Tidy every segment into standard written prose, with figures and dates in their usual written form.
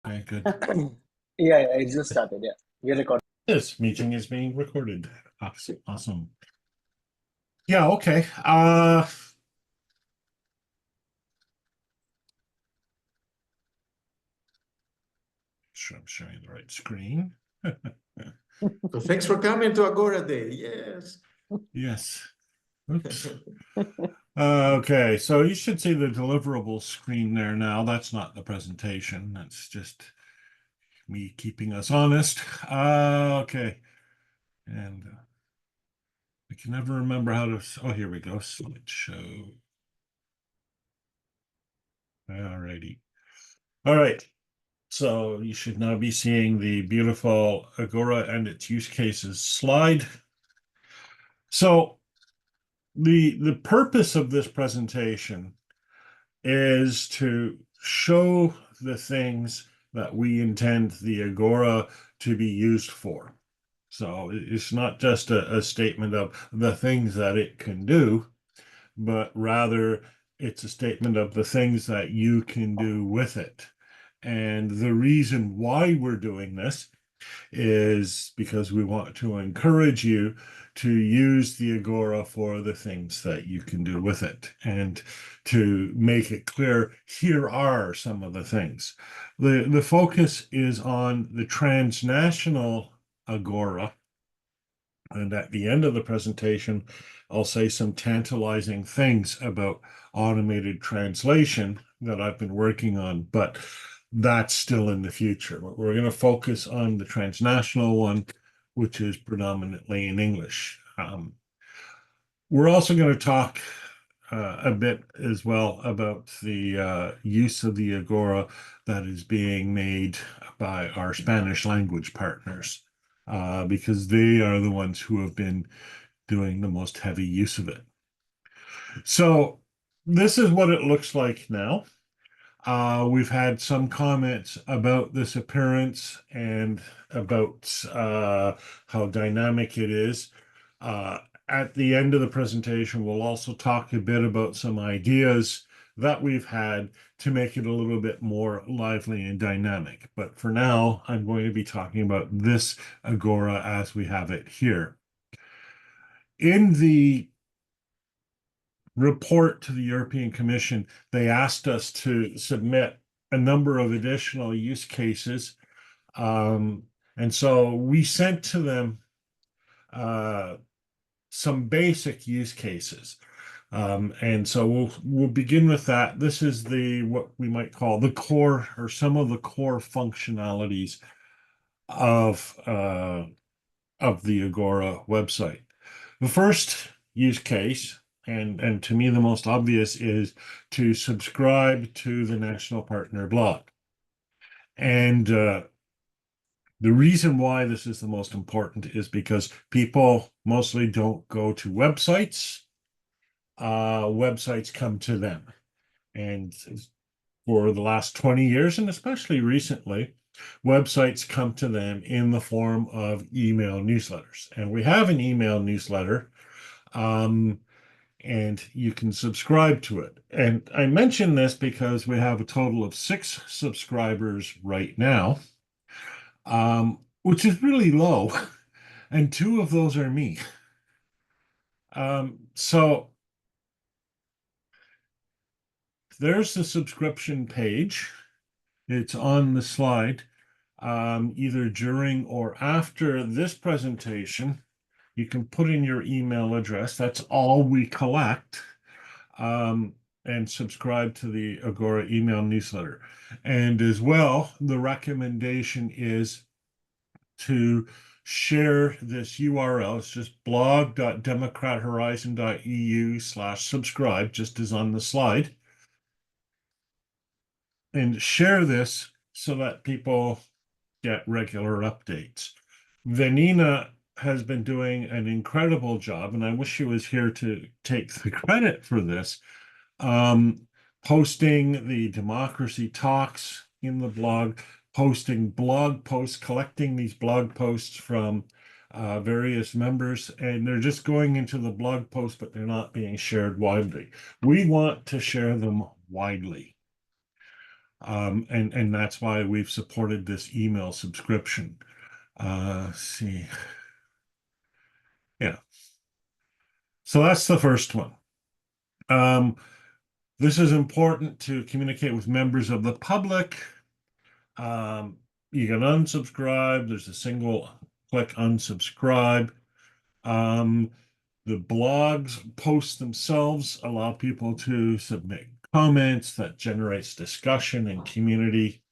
Okay, good. Yeah, yeah, it just started. Yeah, we record. This meeting is being recorded. Awesome. Awesome. Yeah, okay. Sure, I'm showing the right screen. So thanks for coming to Agora Day. Yes. Yes. Oops. Okay, so you should see the deliverable screen there now. That's not the presentation. That's just me keeping us honest. Okay. And I can never remember how to. Oh, here we go. Slideshow. Alrighty. All right. So you should now be seeing the beautiful Agora and its use cases slide. So the purpose of this presentation is to show the things that we intend the Agora to be used for. So it's not just a statement of the things that it can do, but rather it's a statement of the things that you can do with it. And the reason why we're doing this is because we want to encourage you to use the Agora for the things that you can do with it and to make it clear, here are some of the things. The focus is on the transnational Agora. And at the end of the presentation, I'll say some tantalizing things about automated translation that I've been working on, but that's still in the future. We're going to focus on the transnational one, which is predominantly in English. We're also going to talk a bit as well about the use of the Agora that is being made by our Spanish language partners, because they are the ones who have been doing the most heavy use of it. So this is what it looks like now. We've had some comments about this appearance and about how dynamic it is. At the end of the presentation, we'll also talk a bit about some ideas that we've had to make it a little bit more lively and dynamic. But for now, I'm going to be talking about this Agora as we have it here. In the report to the European Commission, they asked us to submit a number of additional use cases. And so we sent to them some basic use cases. And so we'll begin with that. This is what we might call the core or some of the core functionalities of the Agora website. The first use case, and to me the most obvious, is to subscribe to the National Partner blog. And the reason why this is the most important is because people mostly don't go to websites. Websites come to them. And for the last 20 years, and especially recently, websites come to them in the form of email newsletters. And we have an email newsletter, and you can subscribe to it. And I mention this because we have a total of 6 subscribers right now, which is really low. And 2 of those are me. So there's the subscription page. It's on the slide. Either during or after this presentation, you can put in your email address. That's all we collect. And subscribe to the Agora email newsletter. And as well, the recommendation is to share this URL. It's just blog.democrathorizon.eu/subscribe, just as on the slide. And share this so that people get regular updates. Vanina has been doing an incredible job, and I wish she was here to take the credit for this, posting the democracy talks in the blog, posting blog posts, collecting these blog posts from various members, and they're just going into the blog post, but they're not being shared widely. We want to share them widely. And that's why we've supported this email subscription. Let's see. Yeah. So that's the first one. This is important to communicate with members of the public. You can unsubscribe. There's a single click unsubscribe. The blogs posts themselves allow people to submit comments that generates discussion and community.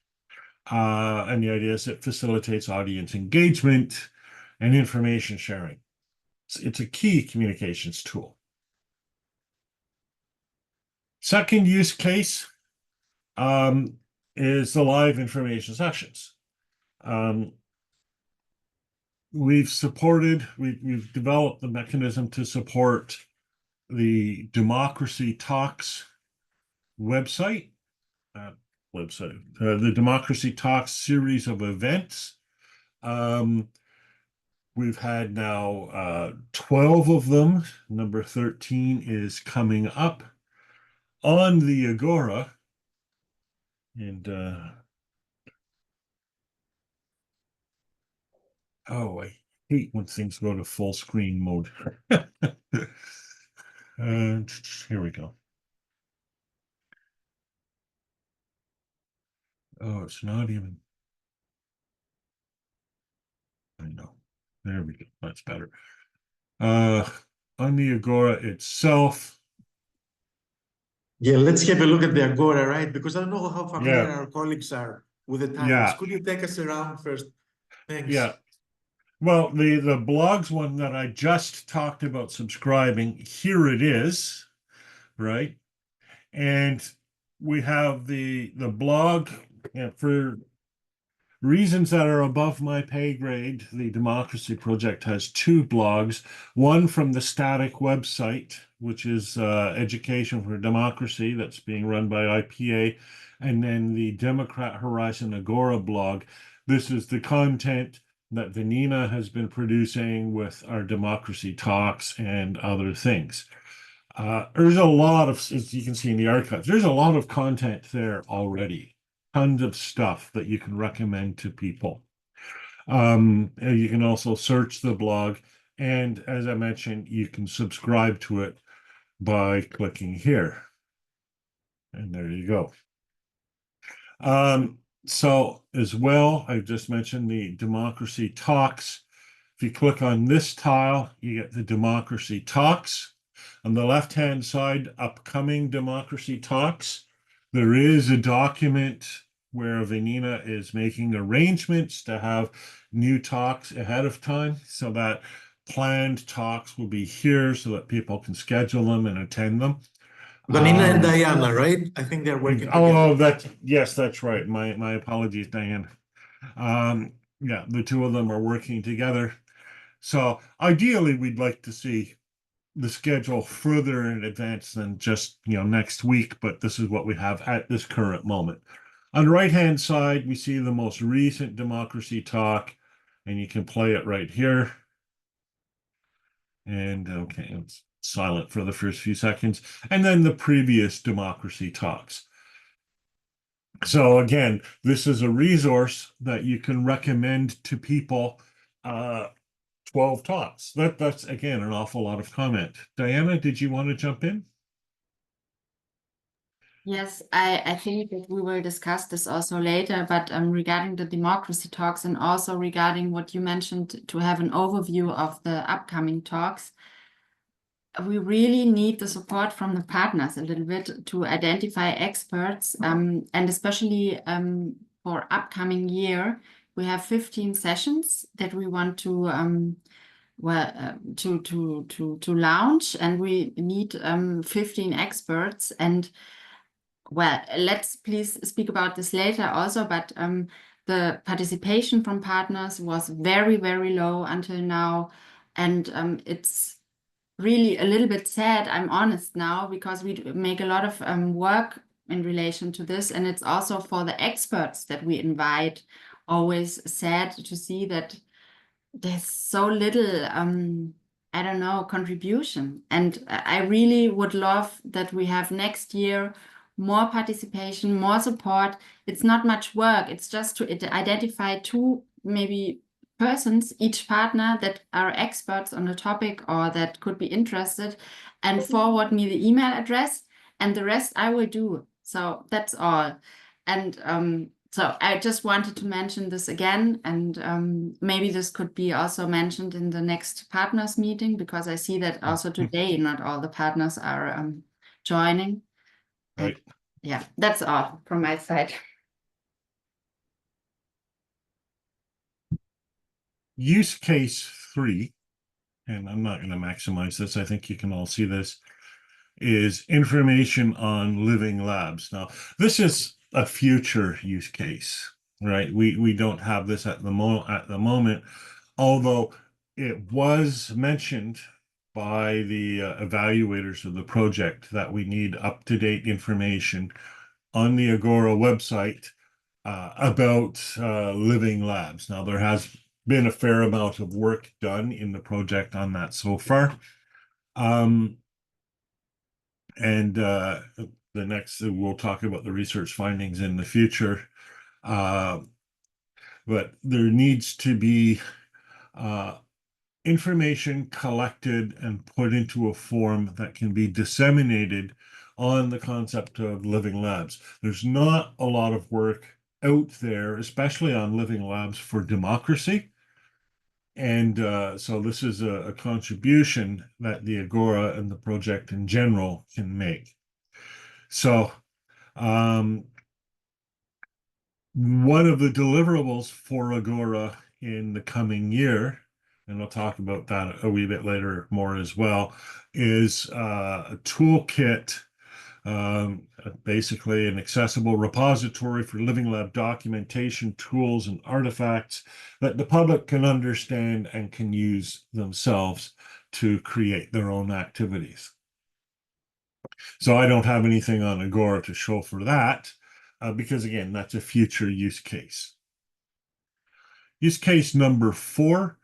And the idea is it facilitates audience engagement and information sharing. It's a key communications tool. Second use case is the live information sessions. We've developed the mechanism to support the Democracy Talks website, the Democracy Talks series of events. We've had now 12 of them. Number 13 is coming up on the Agora. And oh, I hate when things go to full screen mode. Here we go. Oh, it's not even. I know. There we go. That's better. On the Agora itself. Yeah, let's have a look at the Agora, right? Because I don't know how familiar Yeah. our colleagues are with the titles. Yeah. Could you take us around first? Thanks. Yeah. Well, the blogs one that I just talked about subscribing, here it is, right? And we have the blog for reasons that are above my pay grade. The Democracy Project has two blogs, one from the static website, which is Education for Democracy, that's being run by IPA, and then the Democrat Horizon Agora blog. This is the content that Vanina has been producing with our Democracy Talks and other things. There's a lot of, as you can see in the archives, there's a lot of content there already. Tons of stuff that you can recommend to people. You can also search the blog, and as I mentioned, you can subscribe to it by clicking here. And there you go. So as well, I've just mentioned the Democracy Talks. If you click on this tile, you get the Democracy Talks. On the left-hand side, upcoming Democracy Talks. There is a document where Vanina is making arrangements to have new talks ahead of time, so that planned talks will be here so that people can schedule them and attend them. Vanina and Diana, right? I think they're working Oh, together. yes, that's right. My apologies, Diane. Yeah, the two of them are working together. So ideally, we'd like to see the schedule further in advance than just next week, but this is what we have at this current moment. On the right-hand side, we see the most recent Democracy Talk, and you can play it right here. And okay, it's silent for the first few seconds. And then the previous Democracy Talks. So again, this is a resource that you can recommend to people. 12 talks. That's again an awful lot of comment. Diana, did you want to jump in? Yes, I think that we will discuss this also later, but regarding the Democracy Talks and also regarding what you mentioned to have an overview of the upcoming talks, we really need the support from the partners a little bit to identify experts, and especially for upcoming year, we have 15 sessions that we want to to launch, and we need 15 experts. And well, let's please speak about this later also, but the participation from partners was very, very low until now. And it's really a little bit sad, I'm honest now, because we make a lot of work in relation to this. And it's also for the experts that we invite, always sad to see that there's so little, I don't know, contribution. And I really would love that we have next year more participation, more support. It's not much work. It's just to identify two maybe persons, each partner that are experts on the topic or that could be interested, and forward me the email address, and the rest I will do. So that's all. And so I just wanted to mention this again, and maybe this could be also mentioned in the next partners meeting, because I see that also today not all the partners are joining. Right. Yeah, that's all from my side. Use case 3, and I'm not going to maximize this, I think you can all see this, is information on living labs. Now, this is a future use case, right? We don't have this at the moment, although it was mentioned by the evaluators of the project that we need up-to-date information on the Agora website about living labs. Now, there has been a fair amount of work done in the project on that so far. And the next, we'll talk about the research findings in the future. But there needs to be information collected and put into a form that can be disseminated on the concept of living labs. There's not a lot of work out there, especially on living labs for democracy. And so this is a contribution that the Agora and the project in general can make. So one of the deliverables for Agora in the coming year, and I'll talk about that a wee bit later more as well, is a toolkit, basically an accessible repository for living lab documentation, tools, and artifacts that the public can understand and can use themselves to create their own activities. So I don't have anything on Agora to show for that, because again, that's a future use case. Use case number 4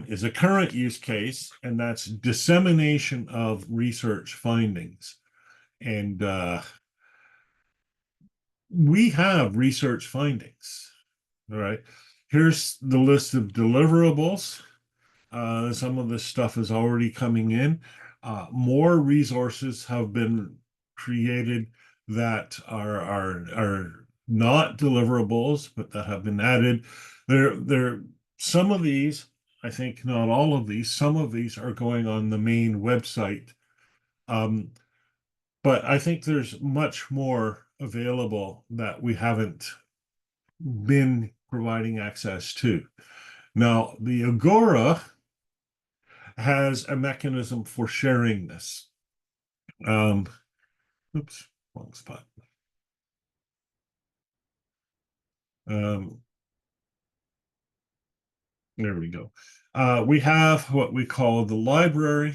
is a current use case, and that's dissemination of research findings. And we have research findings. All right. Here's the list of deliverables. Some of this stuff is already coming in. More resources have been created that are not deliverables, but that have been added. Some of these, I think not all of these, some of these are going on the main website. But I think there's much more available that we haven't been providing access to. Now, the Agora has a mechanism for sharing this. Oops, wrong spot. There we go. We have what we call the library.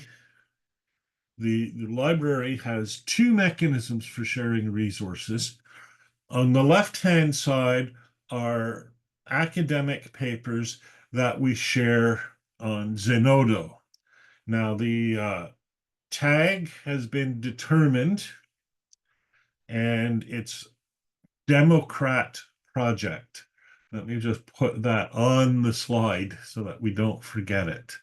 The library has 2 mechanisms for sharing resources. On the left-hand side are academic papers that we share on Zenodo. Now, the tag has been determined, and it's Democrat Project. Let me just put that on the slide so that we don't forget it.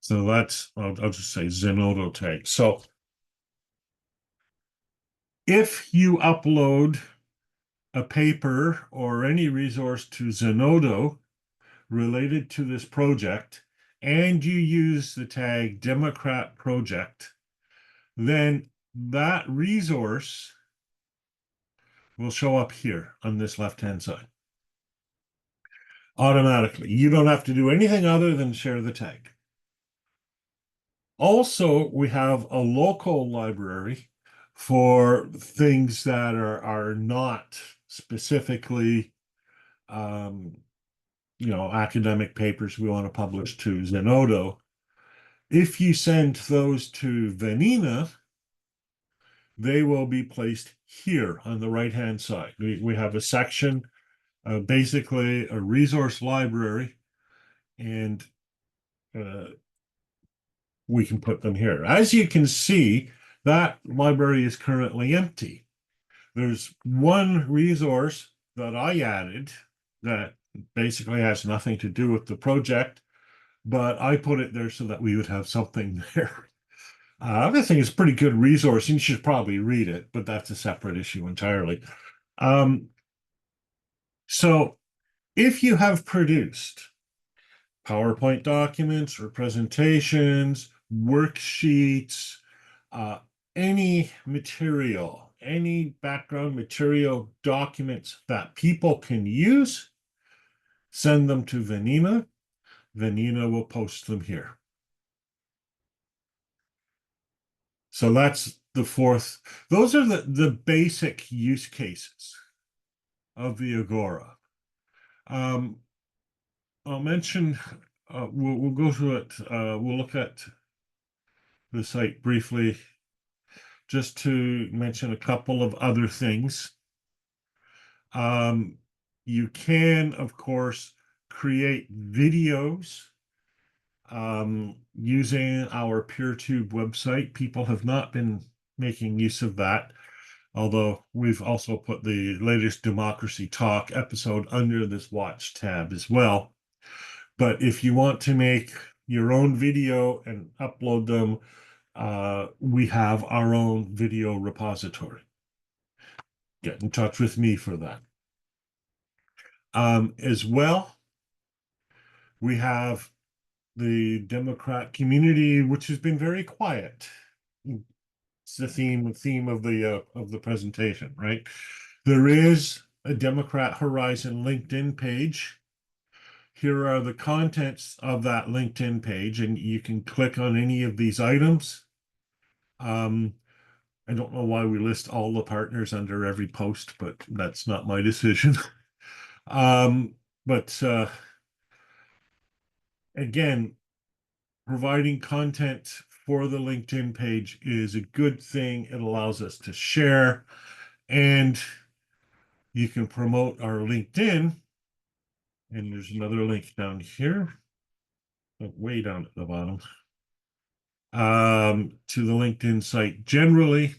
So that's, I'll just say Zenodo tag. So if you upload a paper or any resource to Zenodo related to this project, and you use the tag Democrat Project, then that resource will show up here on this left-hand side automatically. You don't have to do anything other than share the tag. Also, we have a local library for things that are not specifically academic papers we want to publish to Zenodo. If you send those to Vanina, they will be placed here on the right-hand side. We have a section basically a resource library, and we can put them here. As you can see, that library is currently empty. There's one resource that I added that basically has nothing to do with the project, but I put it there so that we would have something there. I think it's a pretty good resource, and you should probably read it, but that's a separate issue entirely. So if you have produced PowerPoint documents or presentations, worksheets, any material, any background material documents that people can use, send them to Vanina. Vanina will post them here. So that's the fourth. Those are the basic use cases of the Agora. I'll mention, we'll go through it. We'll look at the site briefly just to mention a couple of other things. You can, of course, create videos using our PeerTube website. People have not been making use of that, although we've also put the latest Democracy Talk episode under this watch tab as well. But if you want to make your own video and upload them, we have our own video repository. Get in touch with me for that. As well, we have the Democrat community, which has been very quiet. It's the theme of the presentation, right? There is a Democrat Horizon LinkedIn page. Here are the contents of that LinkedIn page, and you can click on any of these items. I don't know why we list all the partners under every post, but that's not my decision. Again, providing content for the LinkedIn page is a good thing. It allows us to share, and you can promote our LinkedIn. And there's another link down here, way down at the bottom, to the LinkedIn site generally.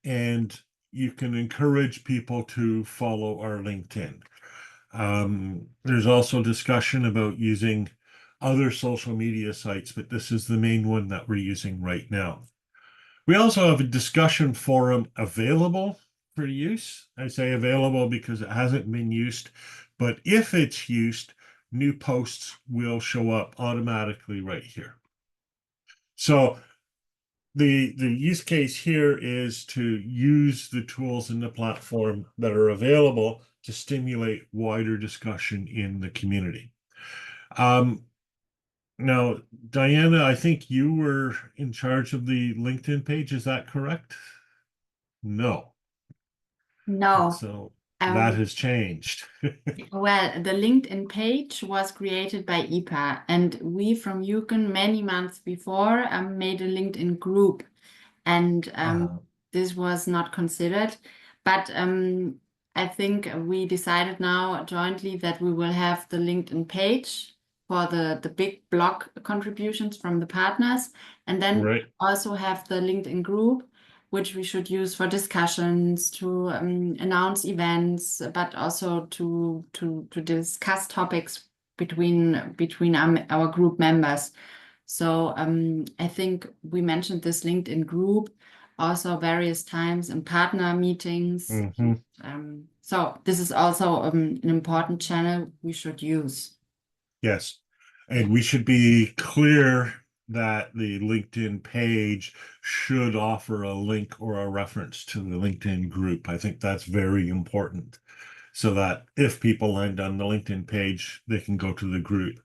And you can encourage people to follow our LinkedIn. There's also discussion about using other social media sites, but this is the main one that we're using right now. We also have a discussion forum available for use. I say available because it hasn't been used, but if it's used, new posts will show up automatically right here. So the use case here is to use the tools in the platform that are available to stimulate wider discussion in the community. Now, Diana, I think you were in charge of the LinkedIn page. Is that correct? No. No. So that has changed. Well, the LinkedIn page was created by IPA, and we from Yukon many months before made a LinkedIn group, and this was not considered. But I think we decided now jointly that we will have the LinkedIn page for the big blog contributions from the partners, and then also have the LinkedIn group, which we should use for discussions, to announce events, but also to discuss topics between our group members. So I think we mentioned this LinkedIn group also various times in partner meetings. So this is also an important channel we should use. Yes, and we should be clear that the LinkedIn page should offer a link or a reference to the LinkedIn group. I think that's very important, so that if people land on the LinkedIn page, they can go to the group.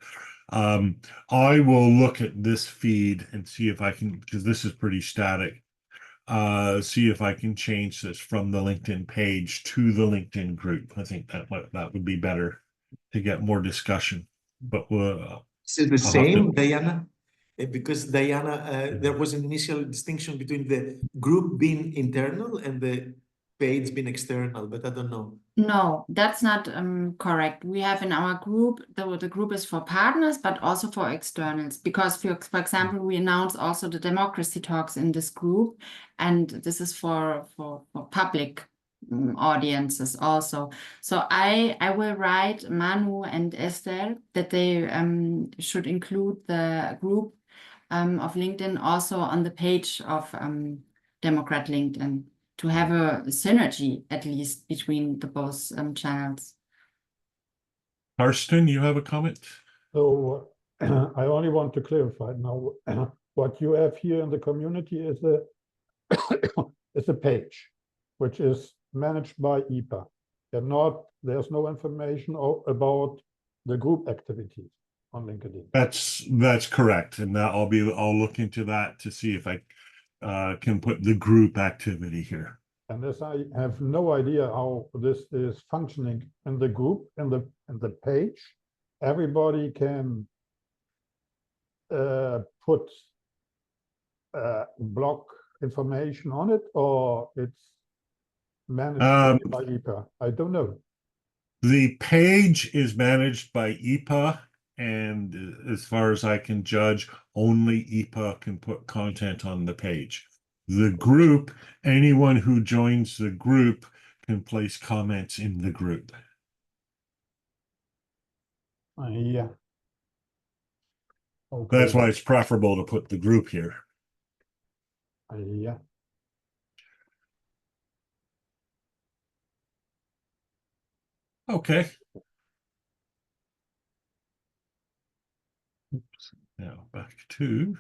I will look at this feed and see if I can, because this is pretty static, see if I can change this from the LinkedIn page to the LinkedIn group. I think that would be better to get more discussion. But is it the same, Diana? Because Diana, there was an initial distinction between the group being internal and the page being external, but I don't know. No, that's not correct. We have in our group, the group is for partners, but also for externals. Because, for example, we announce also the democracy talks in this group, and this is for public audiences also. So I will write Manu and Esther that they should include the group of LinkedIn also on the page of Democrat LinkedIn, to have a synergy at least between the both channels. Karsten, you have a comment? So I only want to clarify now, what you have here in the community is a is a page which is managed by EPA. There's no information about the group activities on LinkedIn. That's correct, and I'll look into that to see if I can put the group activity here. And as I have no idea how this is functioning in the group, in the page, everybody can put block information on it, or it's managed by EPA. I don't know. The page is managed by EPA, and as far as I can judge, only EPA can put content on the page. The group, anyone who joins the group can place comments in the group. Yeah. Okay. That's why it's preferable to put the group here. Yeah. Okay. Oops. Now back to.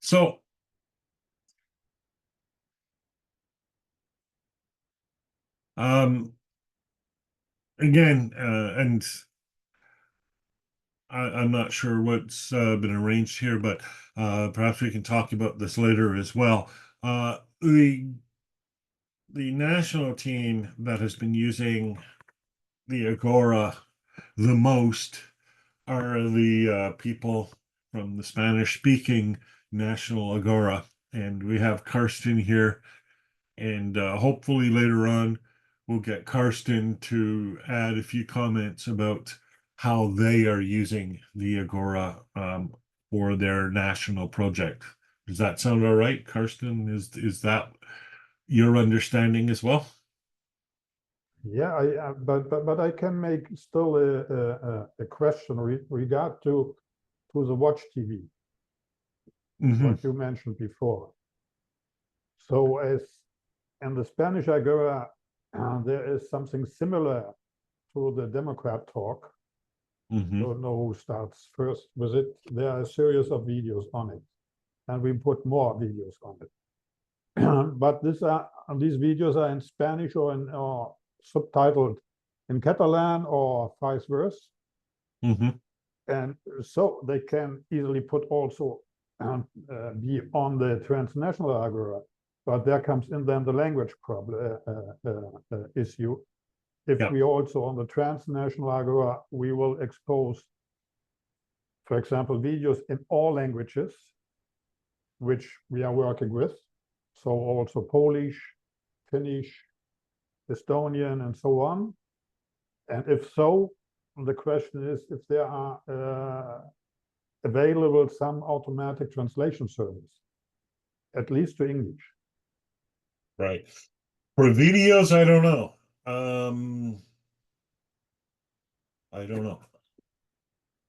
So again, and I'm not sure what's been arranged here, but perhaps we can talk about this later as well. The national team that has been using the Agora the most are the people from the Spanish-speaking National Agora, and we have Karsten here, and hopefully later on we'll get Karsten to add a few comments about how they are using the Agora for their national project. Does that sound all right, Karsten? Is that your understanding as well? Yeah, but I can make still a question regard to the Watch TV, what you mentioned before. So as in the Spanish Agora, there is something similar to the Democrat talk. Don't know who starts first with it. There are a series of videos on it, and we put more videos on it. But these videos are in Spanish or subtitled in Catalan or vice versa. And so they can easily put also be on the transnational Agora, but there comes in then the language problem issue. If we also on the transnational Agora, we will expose, for example, videos in all languages, which we are working with. So also Polish, Finnish, Estonian, and so on. And if so, the question is if there are available some automatic translation service, at least to English. Right. For videos, I don't know. I don't know.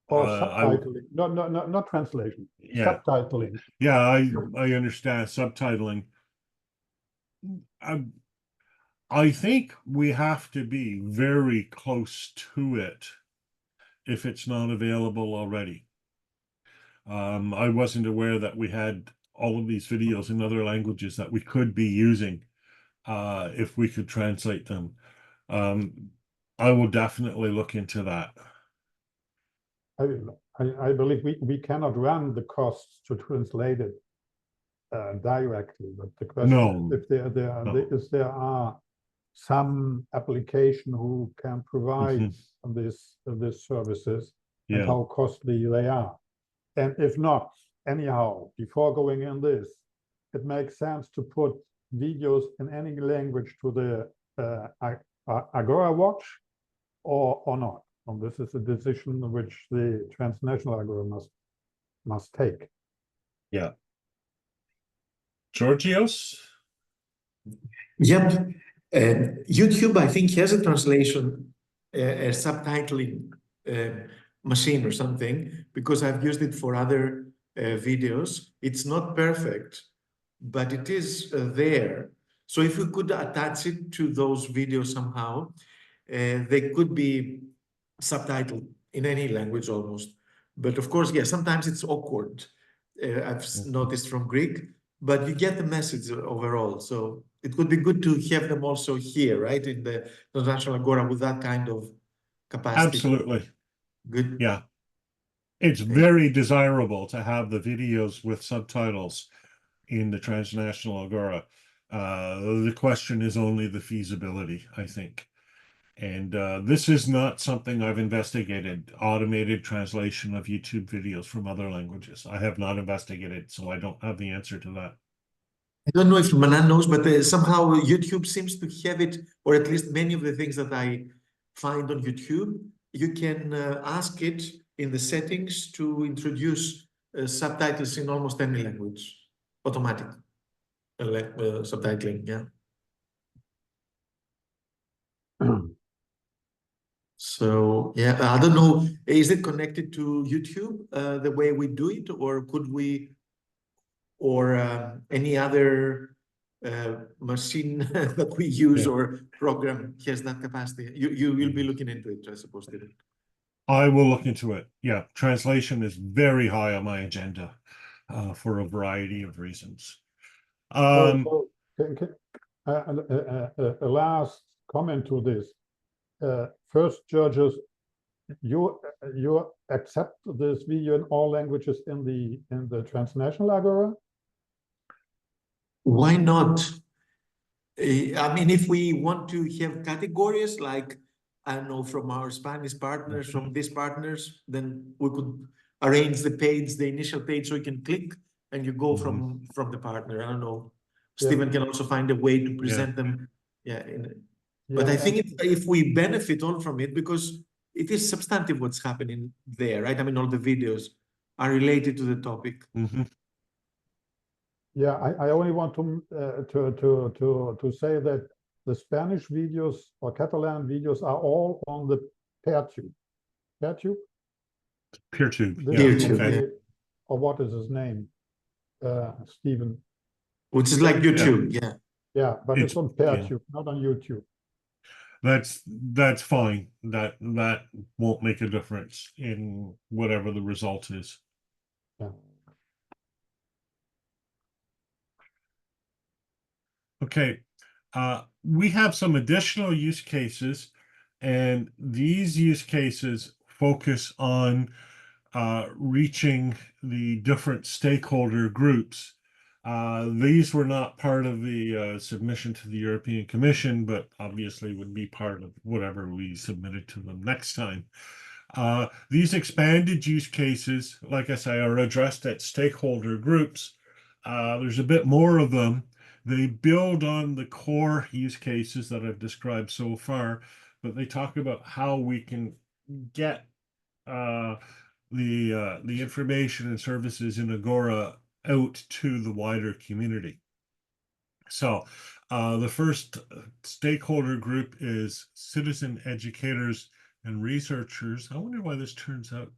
Or subtitling, not translation. Yeah. Subtitling. Yeah, I understand subtitling. I think we have to be very close to it if it's not available already. I wasn't aware that we had all of these videos in other languages that we could be using if we could translate them. I will definitely look into that. I believe we cannot run the costs to translate it directly, but the question is if there are some application who can provide these services and how costly they are. And if not, anyhow, before going in this, it makes sense to put videos in any language to the Agora Watch or not. And this is a decision which the transnational Agora must take. Yeah. Georgios? Yep. YouTube, I think, has a translation, a subtitling machine or something, because I've used it for other videos. It's not perfect, but it is there. So if you could attach it to those videos somehow, they could be subtitled in any language almost. But of course, yeah, sometimes it's awkward. I've noticed from Greek, but you get the message overall. So it would be good to have them also here, right, in the International Agora with that kind of capacity. Absolutely. Good. Yeah. It's very desirable to have the videos with subtitles in the transnational Agora. The question is only the feasibility, I think. And this is not something I've investigated, automated translation of YouTube videos from other languages. I have not investigated, so I don't have the answer to that. I don't know if Manan knows, but somehow YouTube seems to have it, or at least many of the things that I find on YouTube, you can ask it in the settings to introduce subtitles in almost any language, automatic subtitling, yeah. So, yeah, I don't know, is it connected to YouTube the way we do it, or could we, or any other machine that we use or program has that capacity? You will be looking into it, I suppose, David. I will look into it. Yeah, translation is very high on my agenda for a variety of reasons. So a last comment to this. First, Georgios, you accept this video in all languages in the transnational Agora? Why not? I mean, if we want to have categories like, I don't know, from our Spanish partners, from these partners, then we could arrange the page, the initial page, so you can click and you go from the partner. I don't know. Stephen can also find a way to present them. Yeah. But I think if we benefit all from it, because it is substantive what's happening there, right? I mean, all the videos are related to the topic. Yeah, I only want to say that the Spanish videos or Catalan videos are all on the PeerTube. PeerTube? PeerTube. This Yeah. is PeerTube, or what is his name? Stephen. Which is like YouTube, yeah. Yeah, but it's on yeah. PeerTube, not on YouTube. That's fine. That won't make a difference in whatever the result is. Yeah. Okay. We have some additional use cases, and these use cases focus on reaching the different stakeholder groups. These were not part of the submission to the European Commission, but obviously would be part of whatever we submitted to them next time. These expanded use cases, like I say, are addressed at stakeholder groups. There's a bit more of them. They build on the core use cases that I've described so far, but they talk about how we can get the information and services in Agora out to the wider community. So the first stakeholder group is citizen educators and researchers. I wonder why this turns out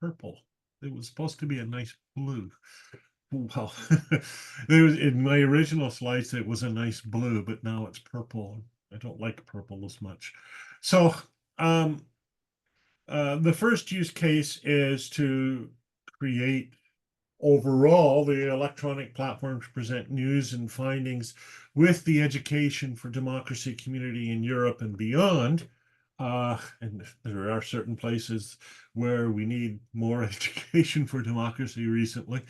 purple. It was supposed to be a nice blue. Well, there was, in my original slides, it was a nice blue, but now it's purple. I don't like purple as much. So the first use case is to create overall the electronic platform to present news and findings with the education for democracy community in Europe and beyond. And there are certain places where we need more education for democracy recently,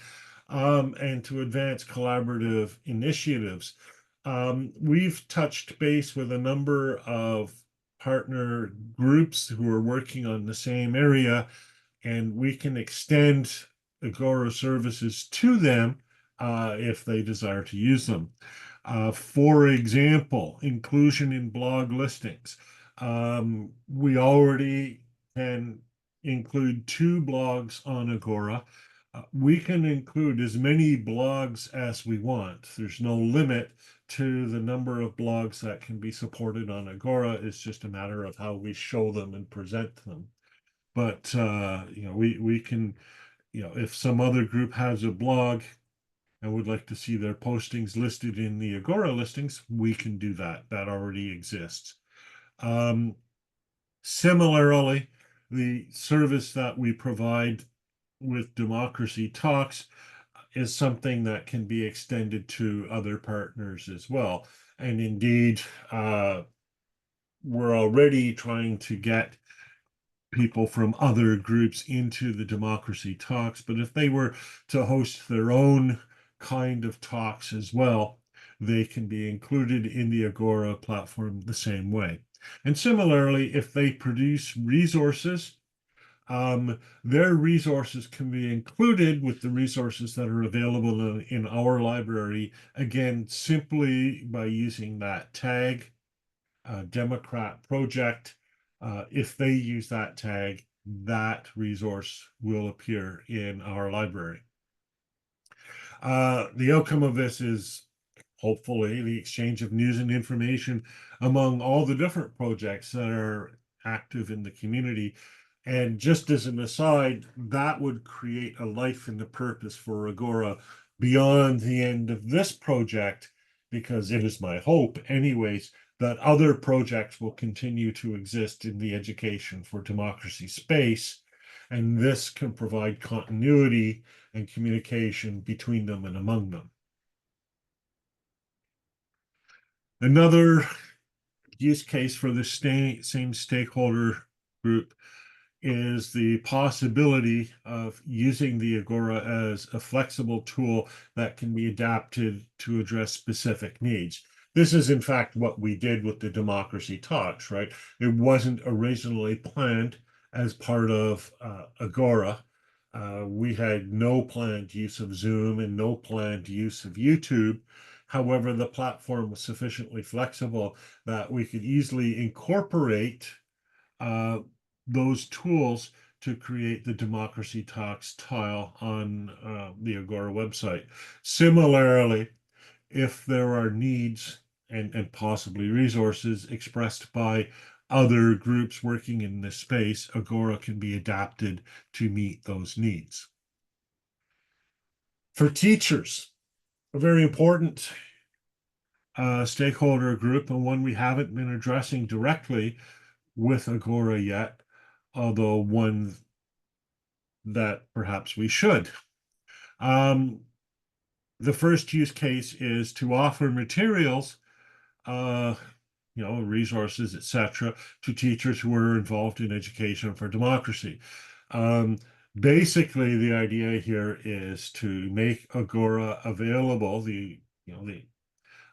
and to advance collaborative initiatives. We've touched base with a number of partner groups who are working on the same area, and we can extend Agora services to them if they desire to use them. For example, inclusion in blog listings. We already can include 2 blogs on Agora. We can include as many blogs as we want. There's no limit to the number of blogs that can be supported on Agora. It's just a matter of how we show them and present them. But we can, if some other group has a blog and would like to see their postings listed in the Agora listings, we can do that. That already exists. Similarly, the service that we provide with Democracy Talks is something that can be extended to other partners as well. And indeed, we're already trying to get people from other groups into the Democracy Talks, but if they were to host their own kind of talks as well, they can be included in the Agora platform the same way. And similarly, if they produce resources, their resources can be included with the resources that are available in our library, again, simply by using that tag, Democrat Project. If they use that tag, that resource will appear in our library. The outcome of this is hopefully the exchange of news and information among all the different projects that are active in the community. And just as an aside, that would create a life and a purpose for Agora beyond the end of this project, because it is my hope, anyways, that other projects will continue to exist in the education for democracy space. And this can provide continuity and communication between them and among them. Another use case for the same stakeholder group is the possibility of using the Agora as a flexible tool that can be adapted to address specific needs. This is, in fact, what we did with the Democracy Talks, right? It wasn't originally planned as part of Agora. We had no planned use of Zoom and no planned use of YouTube. However, the platform was sufficiently flexible that we could easily incorporate those tools to create the Democracy Talks tile on the Agora website. Similarly, if there are needs and possibly resources expressed by other groups working in this space, Agora can be adapted to meet those needs. For teachers, a very important stakeholder group, and one we haven't been addressing directly with Agora yet, although one that perhaps we should. The first use case is to offer materials, resources, etc., to teachers who are involved in education for democracy. Basically, the idea here is to make Agora available, the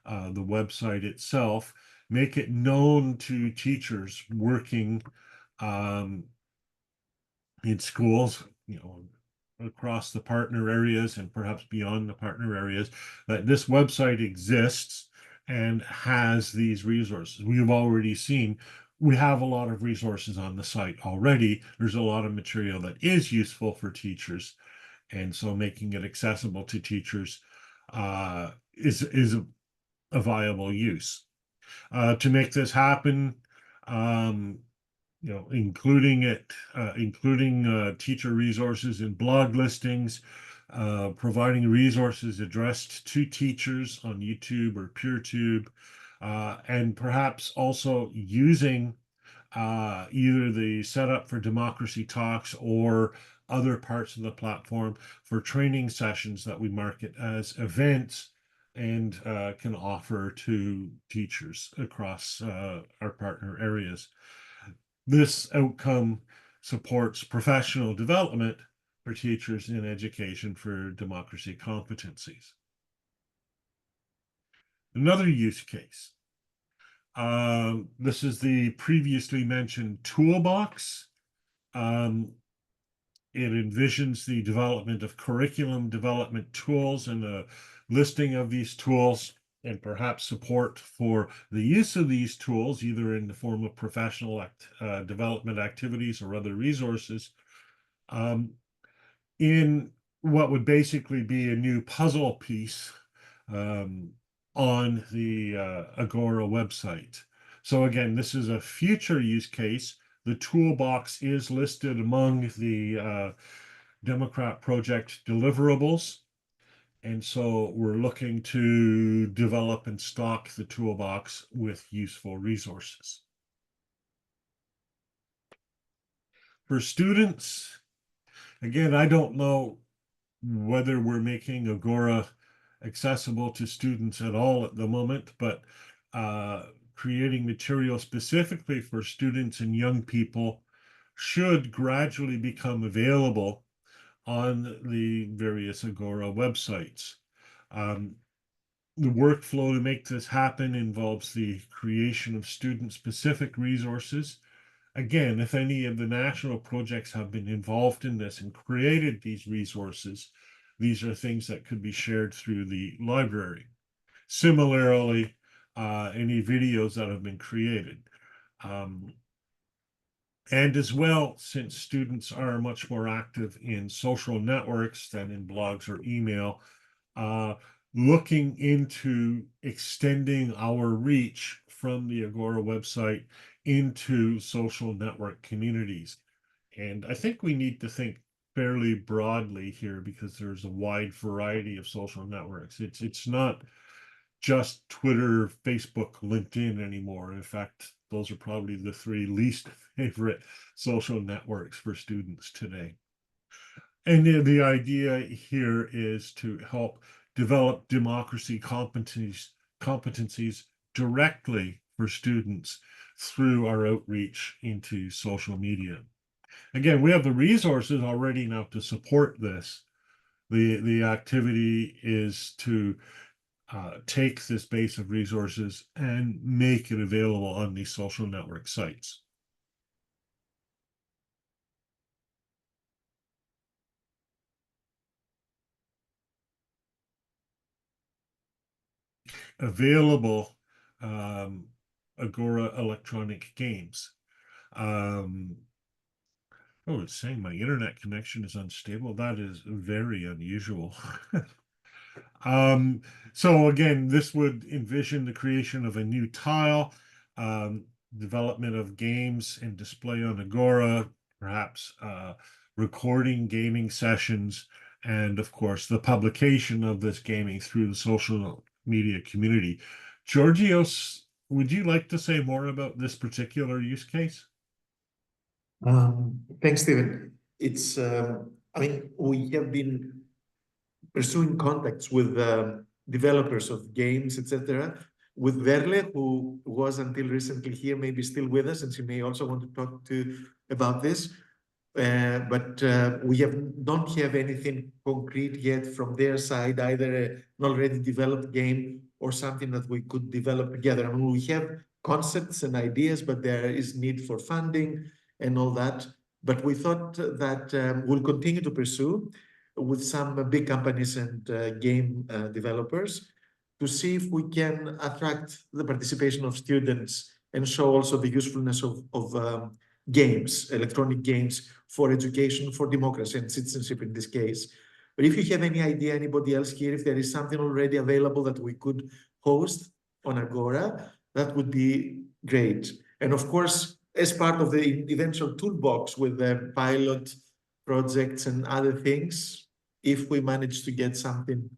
website itself, make it known to teachers working in schools, across the partner areas and perhaps beyond the partner areas, that this website exists and has these resources. We've already seen we have a lot of resources on the site already. There's a lot of material that is useful for teachers, and so making it accessible to teachers is a viable use. To make this happen, including teacher resources in blog listings, providing resources addressed to teachers on YouTube or PeerTube, and perhaps also using either the setup for Democracy Talks or other parts of the platform for training sessions that we market as events and can offer to teachers across our partner areas. This outcome supports professional development for teachers in education for democracy competencies. Another use case. This is the previously mentioned toolbox. It envisions the development of curriculum development tools and a listing of these tools. and perhaps support for the use of these tools, either in the form of professional development activities or other resources, in what would basically be a new puzzle piece on the Agora website. So again, this is a future use case. The toolbox is listed among the Democrat project deliverables. And so we're looking to develop and stock the toolbox with useful resources. For students, again, I don't know whether we're making Agora accessible to students at all at the moment, but creating material specifically for students and young people should gradually become available on the various Agora websites. The workflow to make this happen involves the creation of student-specific resources. Again, if any of the national projects have been involved in this and created these resources, these are things that could be shared through the library. Similarly, any videos that have been created. And as well, since students are much more active in social networks than in blogs or email, looking into extending our reach from the Agora website into social network communities. And I think we need to think fairly broadly here because there's a wide variety of social networks. It's not just Twitter, Facebook, LinkedIn anymore. In fact, those are probably the three least favorite social networks for students today. And the idea here is to help develop democracy competencies directly for students through our outreach into social media. Again, we have the resources already now to support this. The activity is to take this base of resources and make it available on these social network sites. Available Agora electronic games. Oh, it's saying my internet connection is unstable. That is very unusual. So again, this would envision the creation of a new tile, development of games and display on Agora, perhaps recording gaming sessions, and of course, the publication of this gaming through the social media community. Georgios, would you like to say more about this particular use case? Thanks, Stephen. It's, I mean, we have been pursuing contacts with developers of games, etc. With Verle, who was until recently here, maybe still with us, and she may also want to talk about this. But we don't have anything concrete yet from their side, either an already developed game or something that we could develop together. I mean, we have concepts and ideas, but there is need for funding and all that. But we thought that we'll continue to pursue with some big companies and game developers to see if we can attract the participation of students and show also the usefulness of games, electronic games for education, for democracy and citizenship in this case. But if you have any idea, anybody else here, if there is something already available that we could host on Agora, that would be great. And of course, as part of the eventual toolbox with the pilot projects and other things, if we manage to get something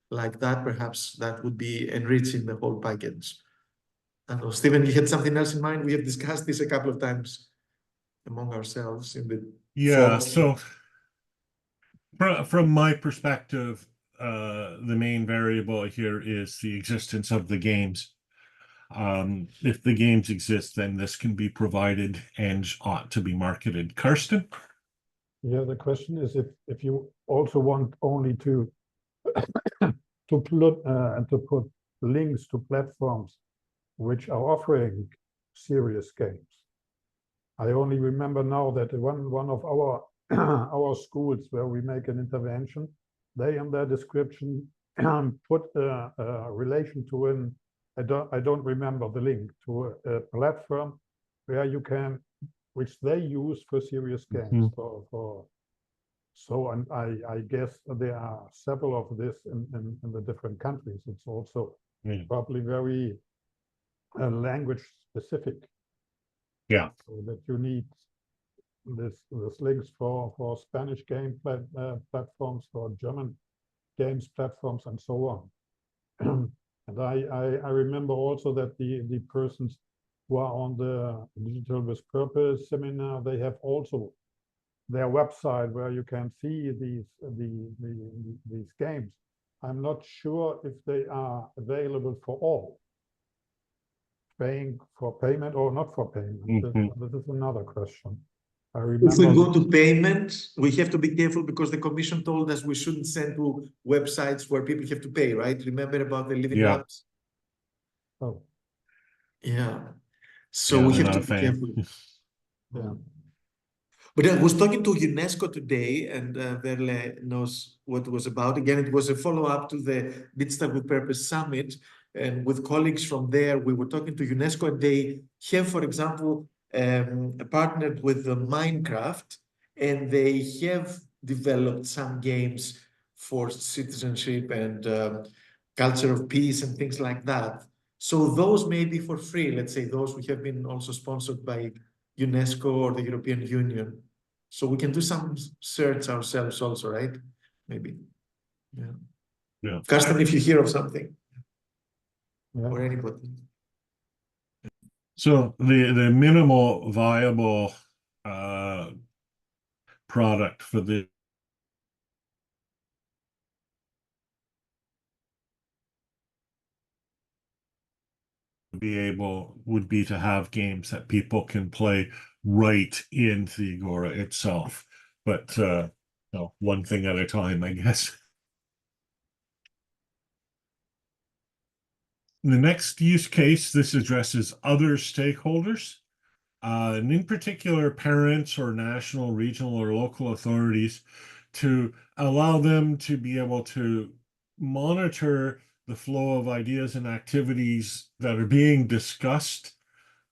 like that, perhaps that would be enriching the whole package. I don't know, Stephen, you had something else in mind? We have discussed this a couple of times among ourselves in the Yeah, forum. so from my perspective, the main variable here is the existence of the games. If the games exist, then this can be provided and ought to be marketed. Karsten? Yeah, the question is if you also want only to put links to platforms which are offering serious games. I only remember now that one of our our schools where we make an intervention, they in their description put a relation to an, I don't remember the link, to a platform where you can, which they use for serious games, so, and I guess there are several of this in the different countries. It's also probably very language specific. Yeah. So that you need this links for Spanish game platforms, for German games platforms, and so on. And I remember also that the persons who are on the Digital with Purpose seminar, they have also their website where you can see these games. I'm not sure if they are available for all, paying for payment or not for payment. This is another question. I remember if we go to payment, we have to be careful because the commission told us we shouldn't send to websites where people have to pay, right? Remember about the Living Labs? Oh, Yeah. So we they're have not to a be fan. careful. yeah. But I was talking to UNESCO today, and Verle knows what it was about. Again, it was a follow-up to the Digital with Purpose Summit. And with colleagues from there, we were talking to UNESCO, and they have, for example, partnered with Minecraft, and they have developed some games for citizenship and culture of peace and things like that. So those may be for free. Let's say those we have been also sponsored by UNESCO or the European Union. So we can do some search ourselves also, right? Maybe. Yeah. Carsten, if you hear of something Yeah. or anybody. So the minimal viable product for the would be to have games that people can play right in the Agora itself. But no, one thing at a time, I guess. The next use case, this addresses other stakeholders, and in particular parents or national, regional, or local authorities, to allow them to be able to monitor the flow of ideas and activities that are being discussed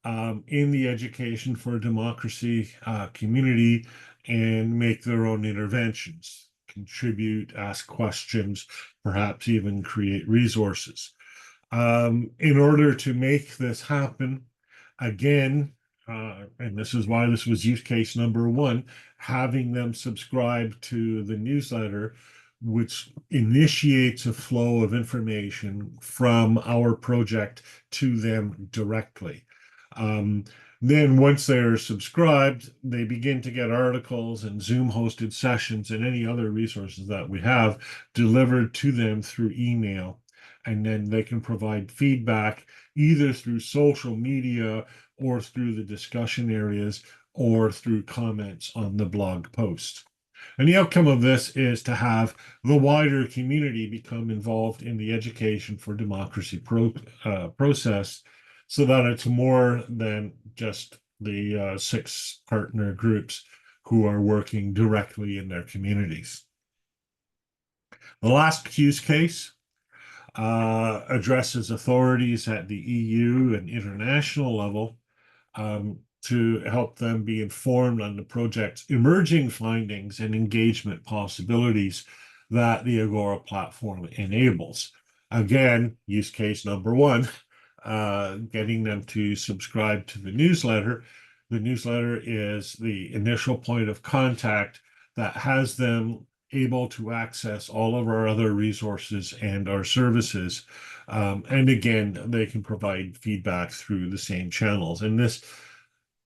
in the Education for Democracy community and make their own interventions, contribute, ask questions, perhaps even create resources. In order to make this happen, again, and this is why this was use case number one, having them subscribe to the newsletter, which initiates a flow of information from our project to them directly. Then once they're subscribed, they begin to get articles and Zoom hosted sessions and any other resources that we have delivered to them through email. And then they can provide feedback either through social media or through the discussion areas or through comments on the blog post. And the outcome of this is to have the wider community become involved in the Education for Democracy process, so that it's more than just the 6 partner groups who are working directly in their communities. The last use case addresses authorities at the EU and international level to help them be informed on the project's emerging findings and engagement possibilities that the Agora platform enables. Again, use case number one, getting them to subscribe to the newsletter. The newsletter is the initial point of contact that has them able to access all of our other resources and our services. And again, they can provide feedback through the same channels. And this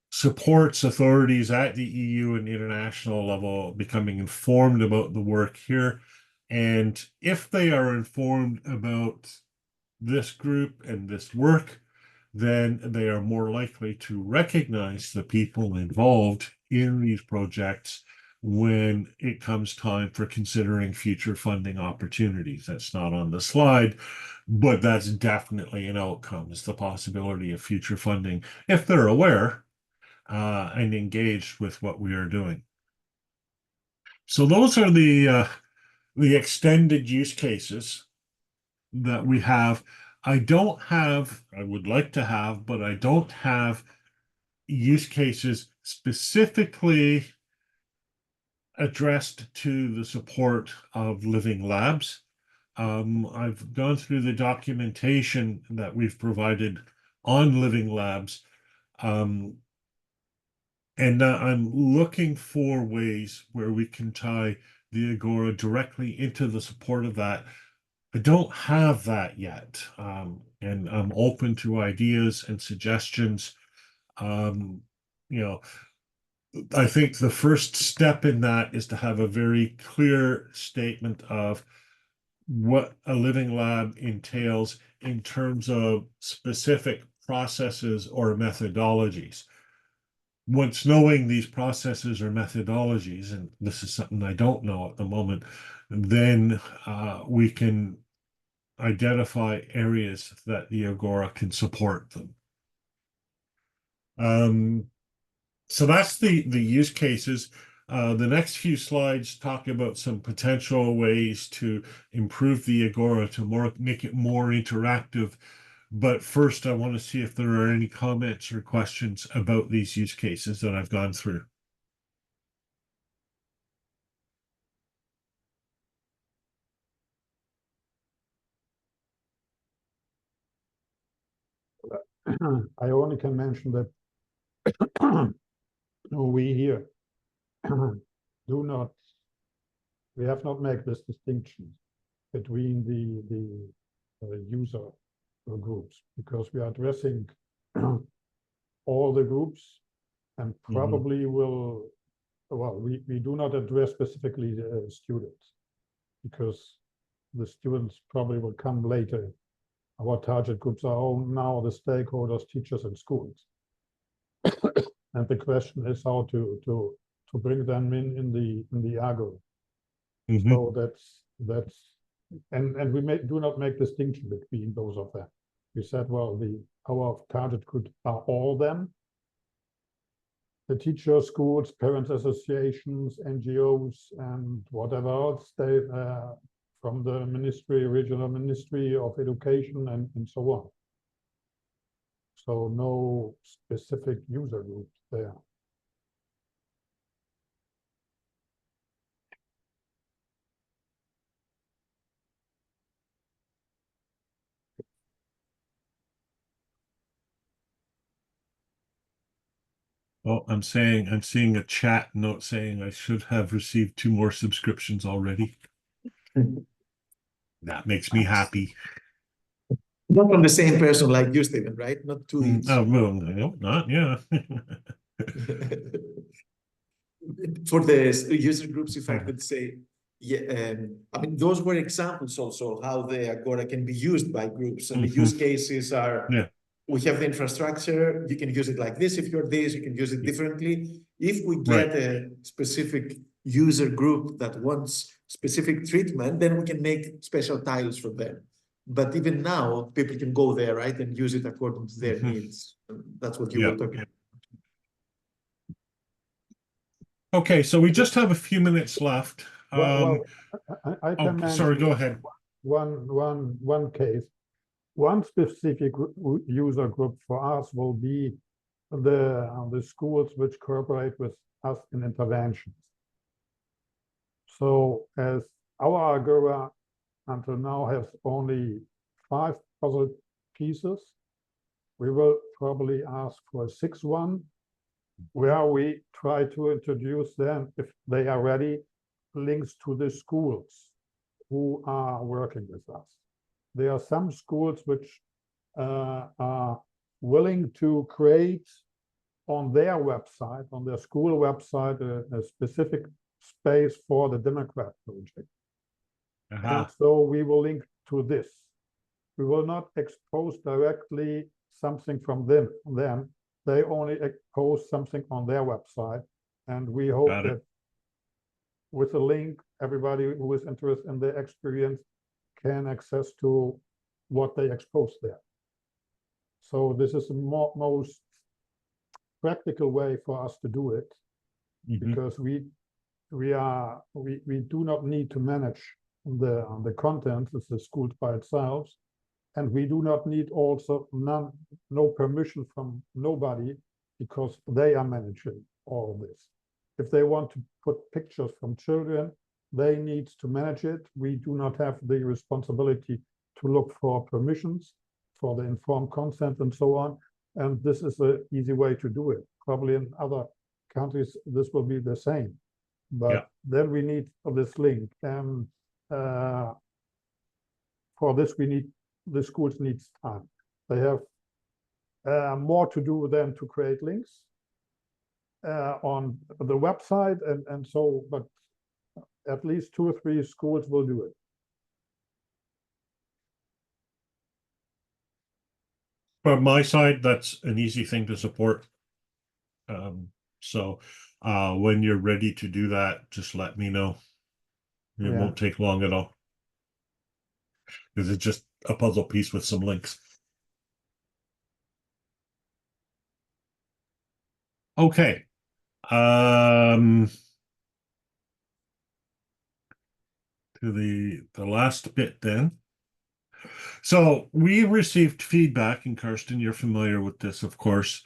supports authorities at the EU and international level becoming informed about the work here. And if they are informed about this group and this work, then they are more likely to recognize the people involved in these projects when it comes time for considering future funding opportunities. That's not on the slide, but that's definitely an outcome, is the possibility of future funding if they're aware and engaged with what we are doing. So those are the extended use cases. that we have. I would like to have, but I don't have use cases specifically addressed to the support of living labs. I've gone through the documentation that we've provided on living labs, and I'm looking for ways where we can tie the Agora directly into the support of that. I don't have that yet, and I'm open to ideas and suggestions. You know, I think the first step in that is to have a very clear statement of what a living lab entails in terms of specific processes or methodologies. Once knowing these processes or methodologies, and this is something I don't know at the moment, then we can identify areas that the Agora can support them. So that's the use cases. The next few slides talk about some potential ways to improve the Agora to make it more interactive. But first, I want to see if there are any comments or questions about these use cases that I've gone through. I only can mention that we here we have not made this distinction between the user groups, because we are addressing all the groups, and probably we do not address specifically the students, because the students probably will come later. Our target groups are all now the stakeholders, teachers, and schools. And the question is how to bring them in the Agora. So that's and we do not make distinction between those of them. We said, well, our target group are all them. The teachers, schools, parents associations, NGOs, and whatever else they from the regional ministry of education, and so on. So no specific user group there. Oh, I'm seeing a chat note saying I should have received 2 more subscriptions already. That makes me happy. Not from the same person like you, Stephen, right? Not two each. Oh, well, no, not, yeah. For the user groups, if I could say, yeah, I mean, those were examples also how the Agora can be used by groups. And the use cases are, we have the infrastructure, you can use it like this. If you're this, you can use it differently. If we get a specific user group that wants specific treatment, then we can make special tiles for them. But even now, people can go there, right, and use it according to their needs. That's what you were talking about. Okay, so we just have a few minutes left. Well, I can mention. Sorry, go ahead. One case. One specific user group for us will be the schools which cooperate with us in interventions. So as our Agora until now has only 5 puzzle pieces, we will probably ask for a 6th one, where we try to introduce them, if they are ready, links to the schools who are working with us. There are some schools which are willing to create on their website, on their school website, a specific space for the Democrat project. And so we will link to this. We will not expose directly something from them. They only post something on their website, and we hope that with a link, everybody who is interested in their experience can access to what they expose there. So this is the most practical way for us to do it, because we do not need to manage the content is the schools by itself. And we do not need also no permission from nobody because they are managing all of this. If they want to put pictures from children, they need to manage it. We do not have the responsibility to look for permissions for the informed consent and so on. And this is an easy way to do it. Probably in other countries, this will be the same. But then we need this link. And for this, the schools need time. They have more to do than to create links on the website. And so, but at least 2 or 3 schools will do it. From my side, that's an easy thing to support. So when you're ready to do that, just let me know. It won't take long at all. Because it's just a puzzle piece with some links. Okay. To the last bit then. So we received feedback, and Karsten, you're familiar with this, of course,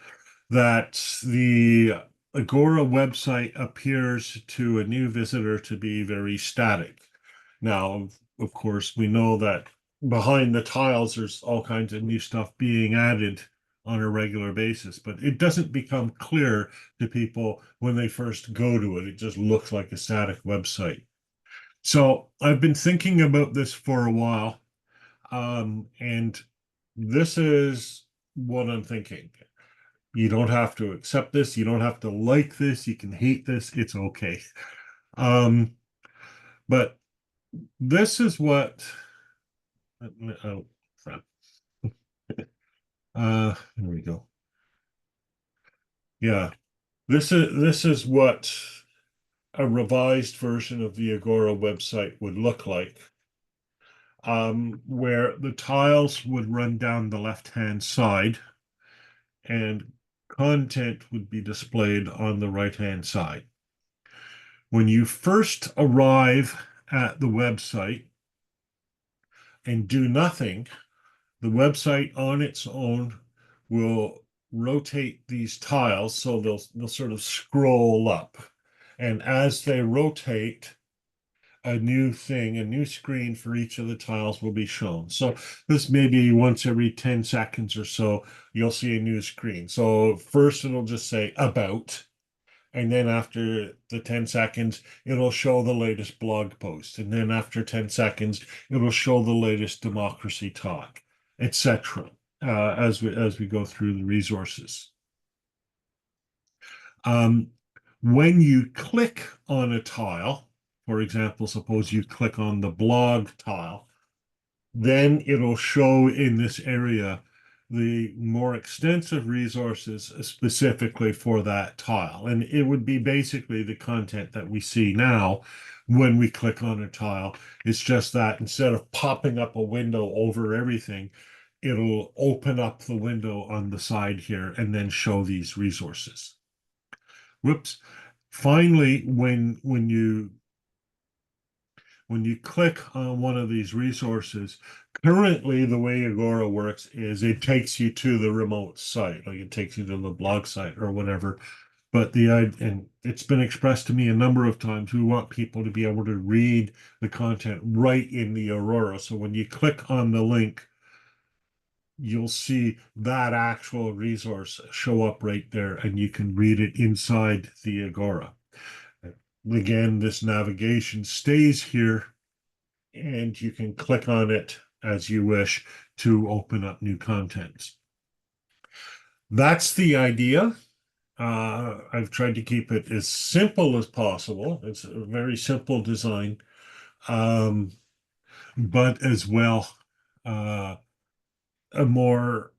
that the Agora website appears to a new visitor to be very static. Now, of course, we know that behind the tiles, there's all kinds of new stuff being added on a regular basis, but it doesn't become clear to people when they first go to it. It just looks like a static website. So I've been thinking about this for a while. And this is what I'm thinking. You don't have to accept this. You don't have to like this. You can hate this. It's okay. But this is what, oh, crap. There we go. Yeah, this is what a revised version of the Agora website would look like. Where the tiles would run down the left-hand side and content would be displayed on the right-hand side. When you first arrive at the website and do nothing, the website on its own will rotate these tiles so they'll sort of scroll up. And as they rotate, a new screen for each of the tiles will be shown. So this may be once every 10 seconds or so, you'll see a new screen. So first it'll just say about, and then after the 10 seconds, it'll show the latest blog post. And then after 10 seconds, it'll show the latest democracy talk, etc. As we go through the resources. When you click on a tile, for example, suppose you click on the blog tile, then it'll show in this area the more extensive resources specifically for that tile. And it would be basically the content that we see now when we click on a tile. It's just that instead of popping up a window over everything, it'll open up the window on the side here and then show these resources. Whoops. Finally, when you click on one of these resources, currently the way Agora works is it takes you to the remote site, like it takes you to the blog site or whatever. But and it's been expressed to me a number of times, we want people to be able to read the content right in the Aurora. So when you click on the link, you'll see that actual resource show up right there, and you can read it inside the Agora. Again, this navigation stays here, and you can click on it as you wish to open up new contents. That's the idea. I've tried to keep it as simple as possible. It's a very simple design, but as well a more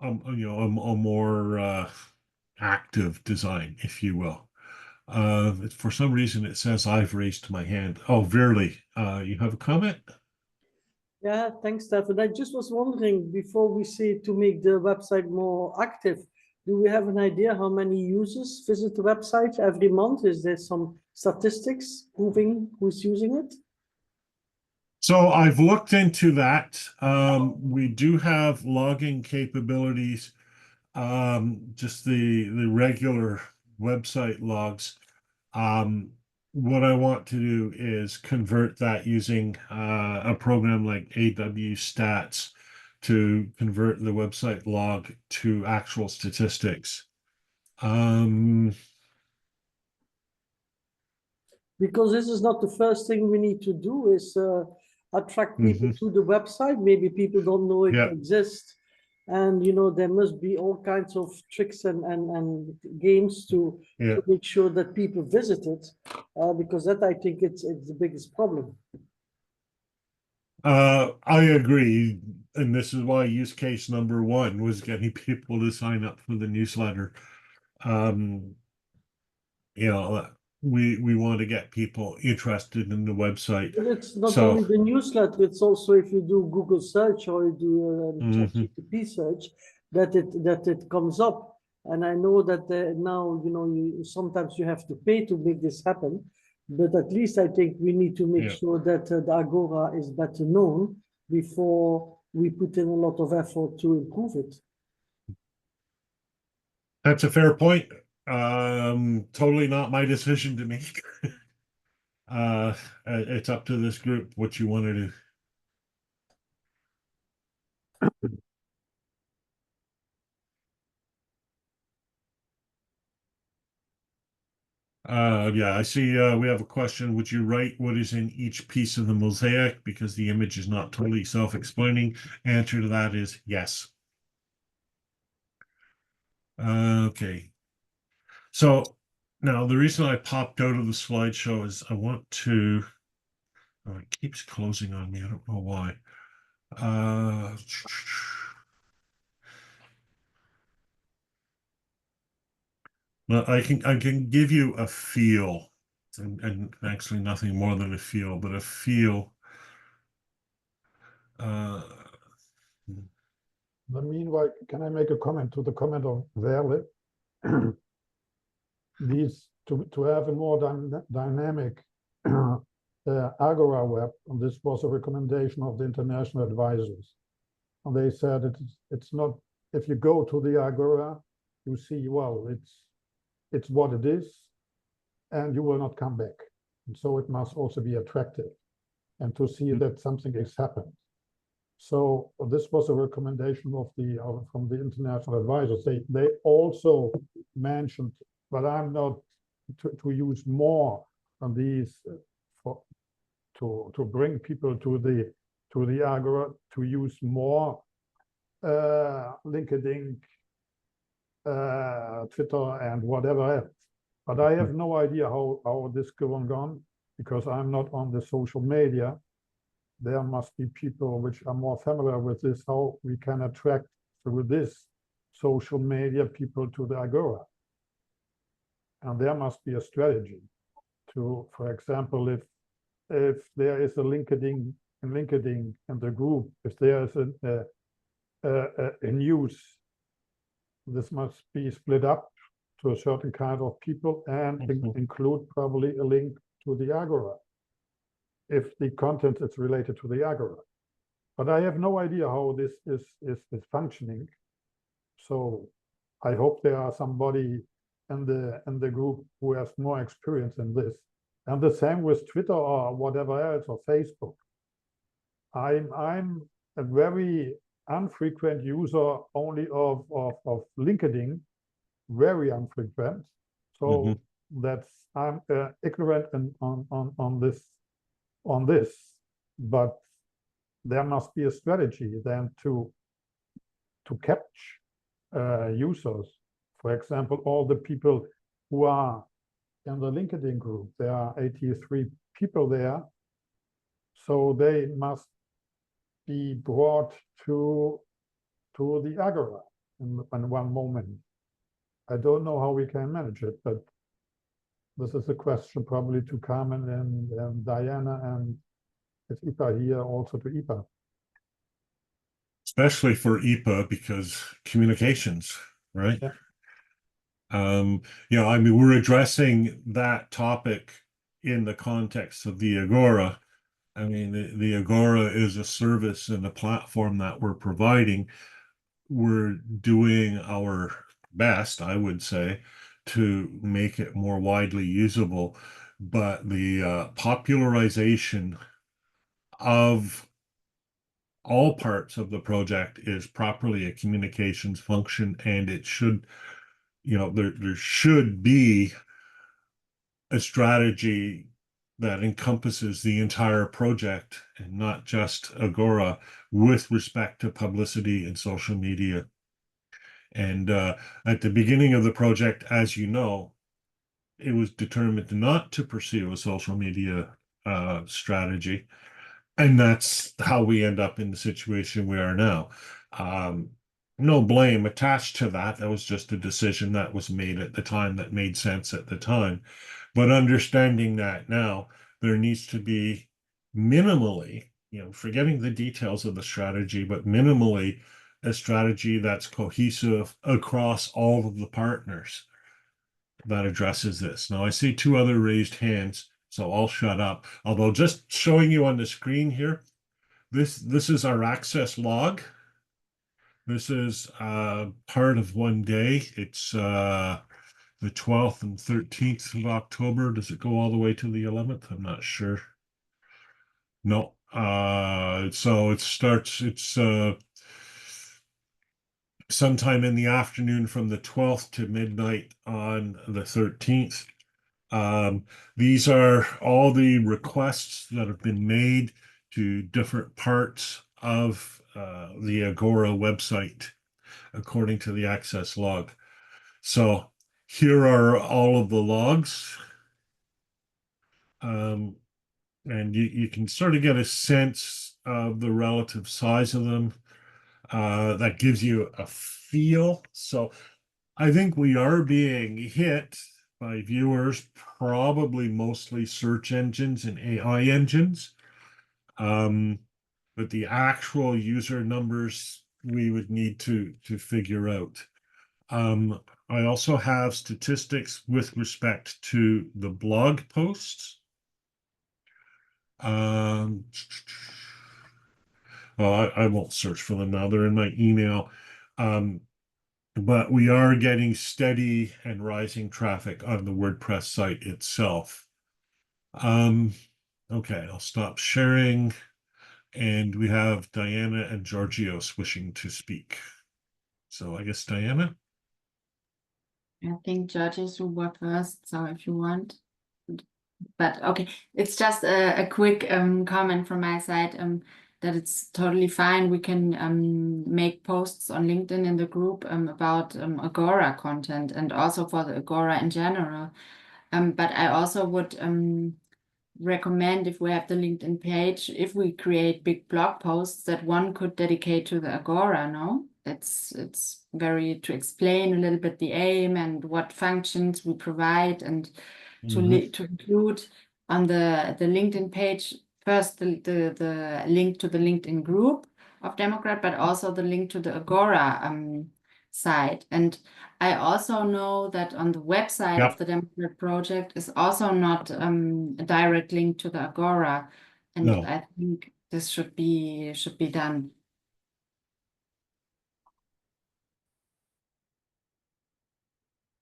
a more active design, if you will. For some reason, it says I've raised my hand. Oh, Verily, you have a comment? Yeah, thanks, Stefan. I just was wondering, before we see to make the website more active, do we have an idea how many users visit the website every month? Is there some statistics proving who's using it? So I've looked into that. We do have logging capabilities, just the regular website logs. What I want to do is convert that using a program like AW Stats to convert the website log to actual statistics. Because this is not the first thing we need to do is attract people to the website. Maybe people don't know it Yeah. exists. And you know, there must be all kinds of tricks and games to make sure that people visit it. Because that I think it's the biggest problem. I agree. And this is why use case number 1 was getting people to sign up for the newsletter. You know, we want to get people interested in the website. But it's not So- only the newsletter, it's also if you do Google search or you do a ChatGPT search, that it comes up. And I know that now, you know, sometimes you have to pay to make this happen. But at least I think we need to make sure that the Agora is better known before we put in a lot of effort to improve it. That's a fair point. Totally not my decision to make. It's up to this group what you want to do. Yeah, I see we have a question. Would you write what is in each piece of the mosaic because the image is not totally self-explaining? Answer to that is yes. Okay. So now the reason I popped out of the slideshow is I want to, oh, it keeps closing on me. I don't know why. Well, I can give you a feel, and actually nothing more than a feel, but a feel. Meanwhile, can I make a comment to the comment of Verle? These to have a more dynamic Agora web, and this was a recommendation of the international advisors. And they said it's not, if you go to the Agora, you see, well, it's what it is, and you will not come back. And so it must also be attractive and to see that something has happened. So this was a recommendation from the international advisors. They also mentioned, but I'm not to use more on these to bring people to the Agora, to use more LinkedIn, Twitter, and whatever else. But I have no idea how this going on because I'm not on the social media. There must be people which are more familiar with this, how we can attract through this social media people to the Agora. And there must be a strategy to, for example, if there is a LinkedIn in the group, if there is a news, this must be split up to a certain kind of people and include probably a link to the Agora, if the content is related to the Agora. But I have no idea how this is functioning. So I hope there are somebody in the group who has more experience in this. And the same with Twitter or whatever else, or Facebook. I'm a very unfrequent user only of LinkedIn, very unfrequent. So that's I'm ignorant on this, but there must be a strategy then to catch users. For example, all the people who are in the LinkedIn group, there are 83 people there, so they must be brought to the Agora in one moment. I don't know how we can manage it, but this is a question probably to Carmen and Diana, and if IPA here, also to IPA. Especially for IPA because communications, right? Yeah. You know, I mean, we're addressing that topic in the context of the Agora, I mean, the Agora is a service and a platform that we're providing. We're doing our best, I would say, to make it more widely usable. But the popularization of all parts of the project is properly a communications function, and it should, there should be a strategy that encompasses the entire project and not just Agora with respect to publicity and social media. And at the beginning of the project, as you know, it was determined not to pursue a social media strategy. And that's how we end up in the situation we are now. No blame attached to that. That was just a decision that was made at the time that made sense at the time. But understanding that now, there needs to be minimally, forgetting the details of the strategy, but minimally a strategy that's cohesive across all of the partners that addresses this. Now, I see two other raised hands, so I'll shut up. Although just showing you on the screen here, this is our access log. This is part of one day. It's the 12th and 13th of October. Does it go all the way to the 11th? I'm not sure. No. So it starts, it's sometime in the afternoon from the 12th to midnight on the 13th. These are all the requests that have been made to different parts of the Agora website, according to the access log. So here are all of the logs. And you can sort of get a sense of the relative size of them. That gives you a feel. So I think we are being hit by viewers, probably mostly search engines and AI engines. But the actual user numbers we would need to figure out. I also have statistics with respect to the blog posts. Well, I won't search for them now. They're in my email. But we are getting steady and rising traffic on the WordPress site itself. Okay, I'll stop sharing. And we have Diana and Georgios wishing to speak. So I guess Diana? I think Georges will work first, so if you want. But okay, it's just a quick comment from my side that it's totally fine. We can make posts on LinkedIn in the group about Agora content and also for the Agora in general. But I also would recommend, if we have the LinkedIn page, if we create big blog posts that one could dedicate to the Agora, no? It's very to explain a little bit the aim and what functions we provide, and to include on the LinkedIn page first the link to the LinkedIn group of Democrat, but also the link to the Agora site. And I also know that on the website of the Democrat project is also not a direct link to the Agora, and No. I think this should be done.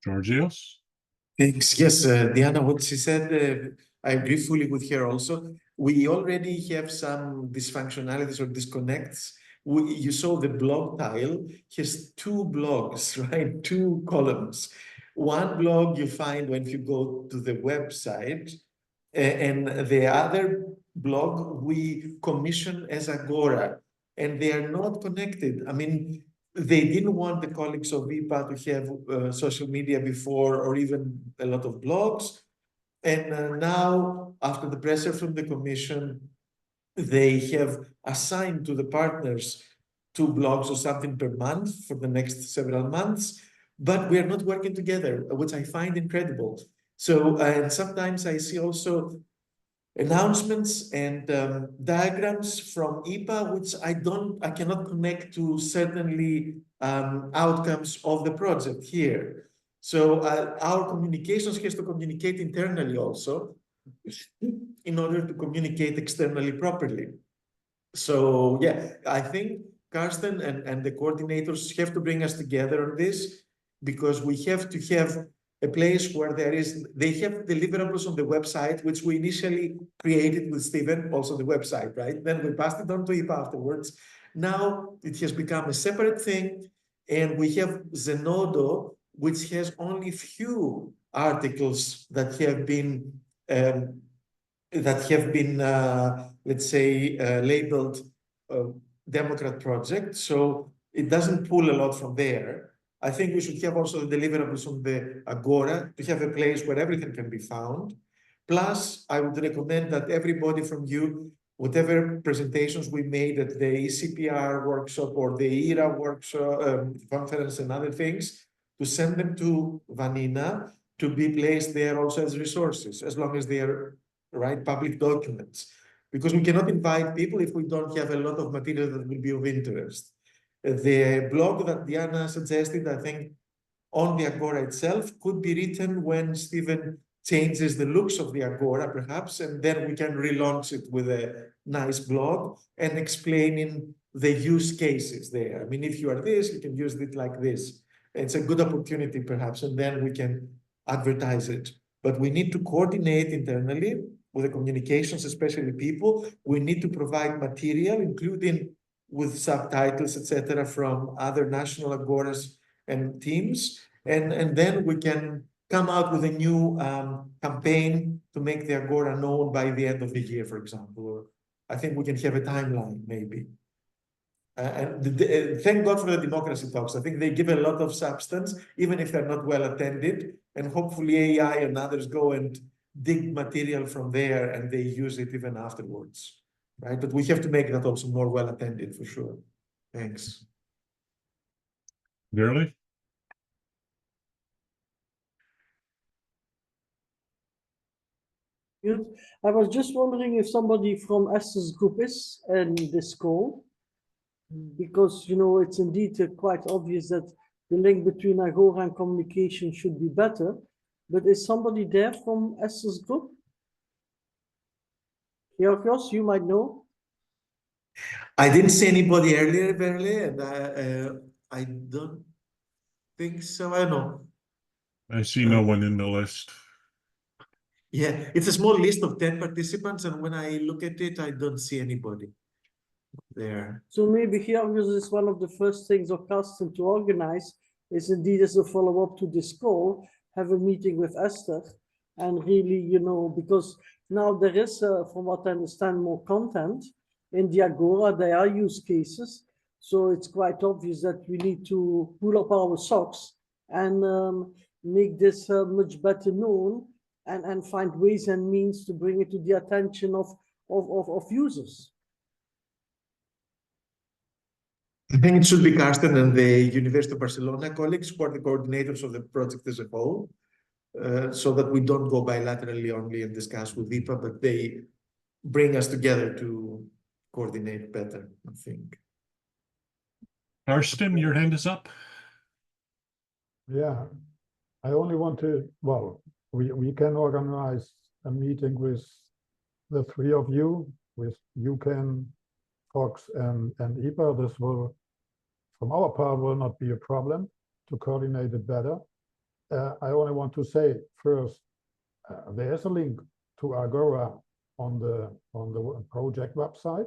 Georgios? Thanks. Yes, Diana, what she said, I agree fully with her also. We already have some dysfunctionalities or disconnects. You saw the blog tile has two blogs, right? Two columns. One blog you find when you go to the website, and the other blog we commission as Agora, and they are not connected. I mean, they didn't want the colleagues of IPA to have social media before, or even a lot of blogs. And now, after the pressure from the commission, they have assigned to the partners 2 blogs or something per month for the next several months, but we are not working together, which I find incredible. So, and sometimes I see also announcements and diagrams from IPA, which I cannot connect to certainly outcomes of the project here. So our communications has to communicate internally also. in order to communicate externally properly. So yeah, I think Karsten and the coordinators have to bring us together on this, because we have to have a place where they have deliverables on the website, which we initially created with Stephen, also the website, right? Then we passed it on to IPA afterwards. Now it has become a separate thing, and we have Zenodo, which has only few articles that have been let's say, labeled Democrat project. So it doesn't pull a lot from there. I think we should have also the deliverables on the Agora to have a place where everything can be found. Plus, I would recommend that everybody from you, whatever presentations we made at the ECPR workshop or the ERA workshop, conference and other things, to send them to Vanina to be placed there also as resources, as long as they are public documents. Because we cannot invite people if we don't have a lot of material that will be of interest. The blog that Diana suggested, I think, on the Agora itself could be written when Stephen changes the looks of the Agora, perhaps, and then we can relaunch it with a nice blog and explaining the use cases there. I mean, if you are this, you can use it like this. It's a good opportunity, perhaps, and then we can advertise it. But we need to coordinate internally with the communications, especially people. We need to provide material, including with subtitles, etc., from other national Agoras and teams. And then we can come out with a new campaign to make the Agora known by the end of the year, for example. Or I think we can have a timeline, maybe. Thank God for the democracy talks. I think they give a lot of substance, even if they're not well attended. And hopefully AI and others go and dig material from there and they use it even afterwards, right? But we have to make that also more well attended for sure. Thanks. Really? Good. I was just wondering if somebody from Esther's group is in this call, because, you know, it's indeed quite obvious that the link between Agora and communication should be better. But is somebody there from Esther's group? Georgios, you might know. I didn't see anybody earlier, and I don't think so. I don't know. I see no one in the list. Yeah, it's a small list of 10 participants, and when I look at it, I don't see anybody there. So maybe Georgios is one of the first things or Carsten to organize is indeed as a follow-up to this call, have a meeting with Esther and really, you know, because now there is, from what I understand, more content in the Agora, there are use cases. So it's quite obvious that we need to pull up our socks and make this much better known and find ways and means to bring it to the attention of users. I think it should be Karsten and the University of Barcelona colleagues who are the coordinators of the project as a whole, so that we don't go bilaterally only and discuss with IPA, but they bring us together to coordinate better, I think. Karsten, your hand is up. Yeah, I only want to, well, we can organize a meeting with the three of you, with UCAN, Fox, and IPA. This will, from our part, will not be a problem to coordinate it better. I only want to say first, there is a link to Agora on the project website.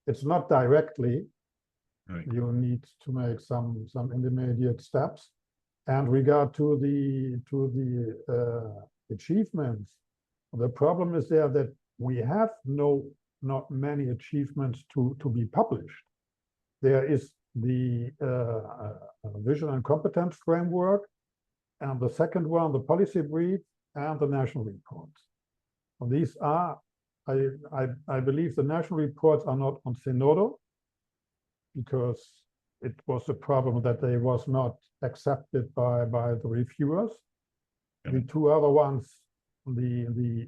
It's not directly. Right. You need to make some intermediate steps. And regard to the achievements, the problem is there that we have not many achievements to be published. There is the vision and competence framework, and the second one, the policy brief, and the national reports. And these are, I believe the national reports are not on Zenodo, because it was a problem that they was not accepted by the reviewers. The two other ones, the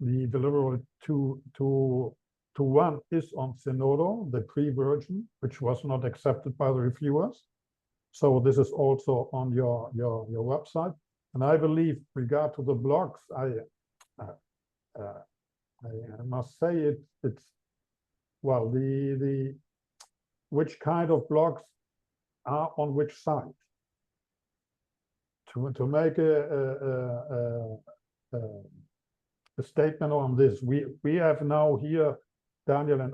deliverable to one is on Zenodo, the pre-version, which was not accepted by the reviewers. So this is also on your website. And I believe, regard to the blogs, I must say it's well, the which kind of blogs are on which side. To make a statement on this, we have now here, Daniel and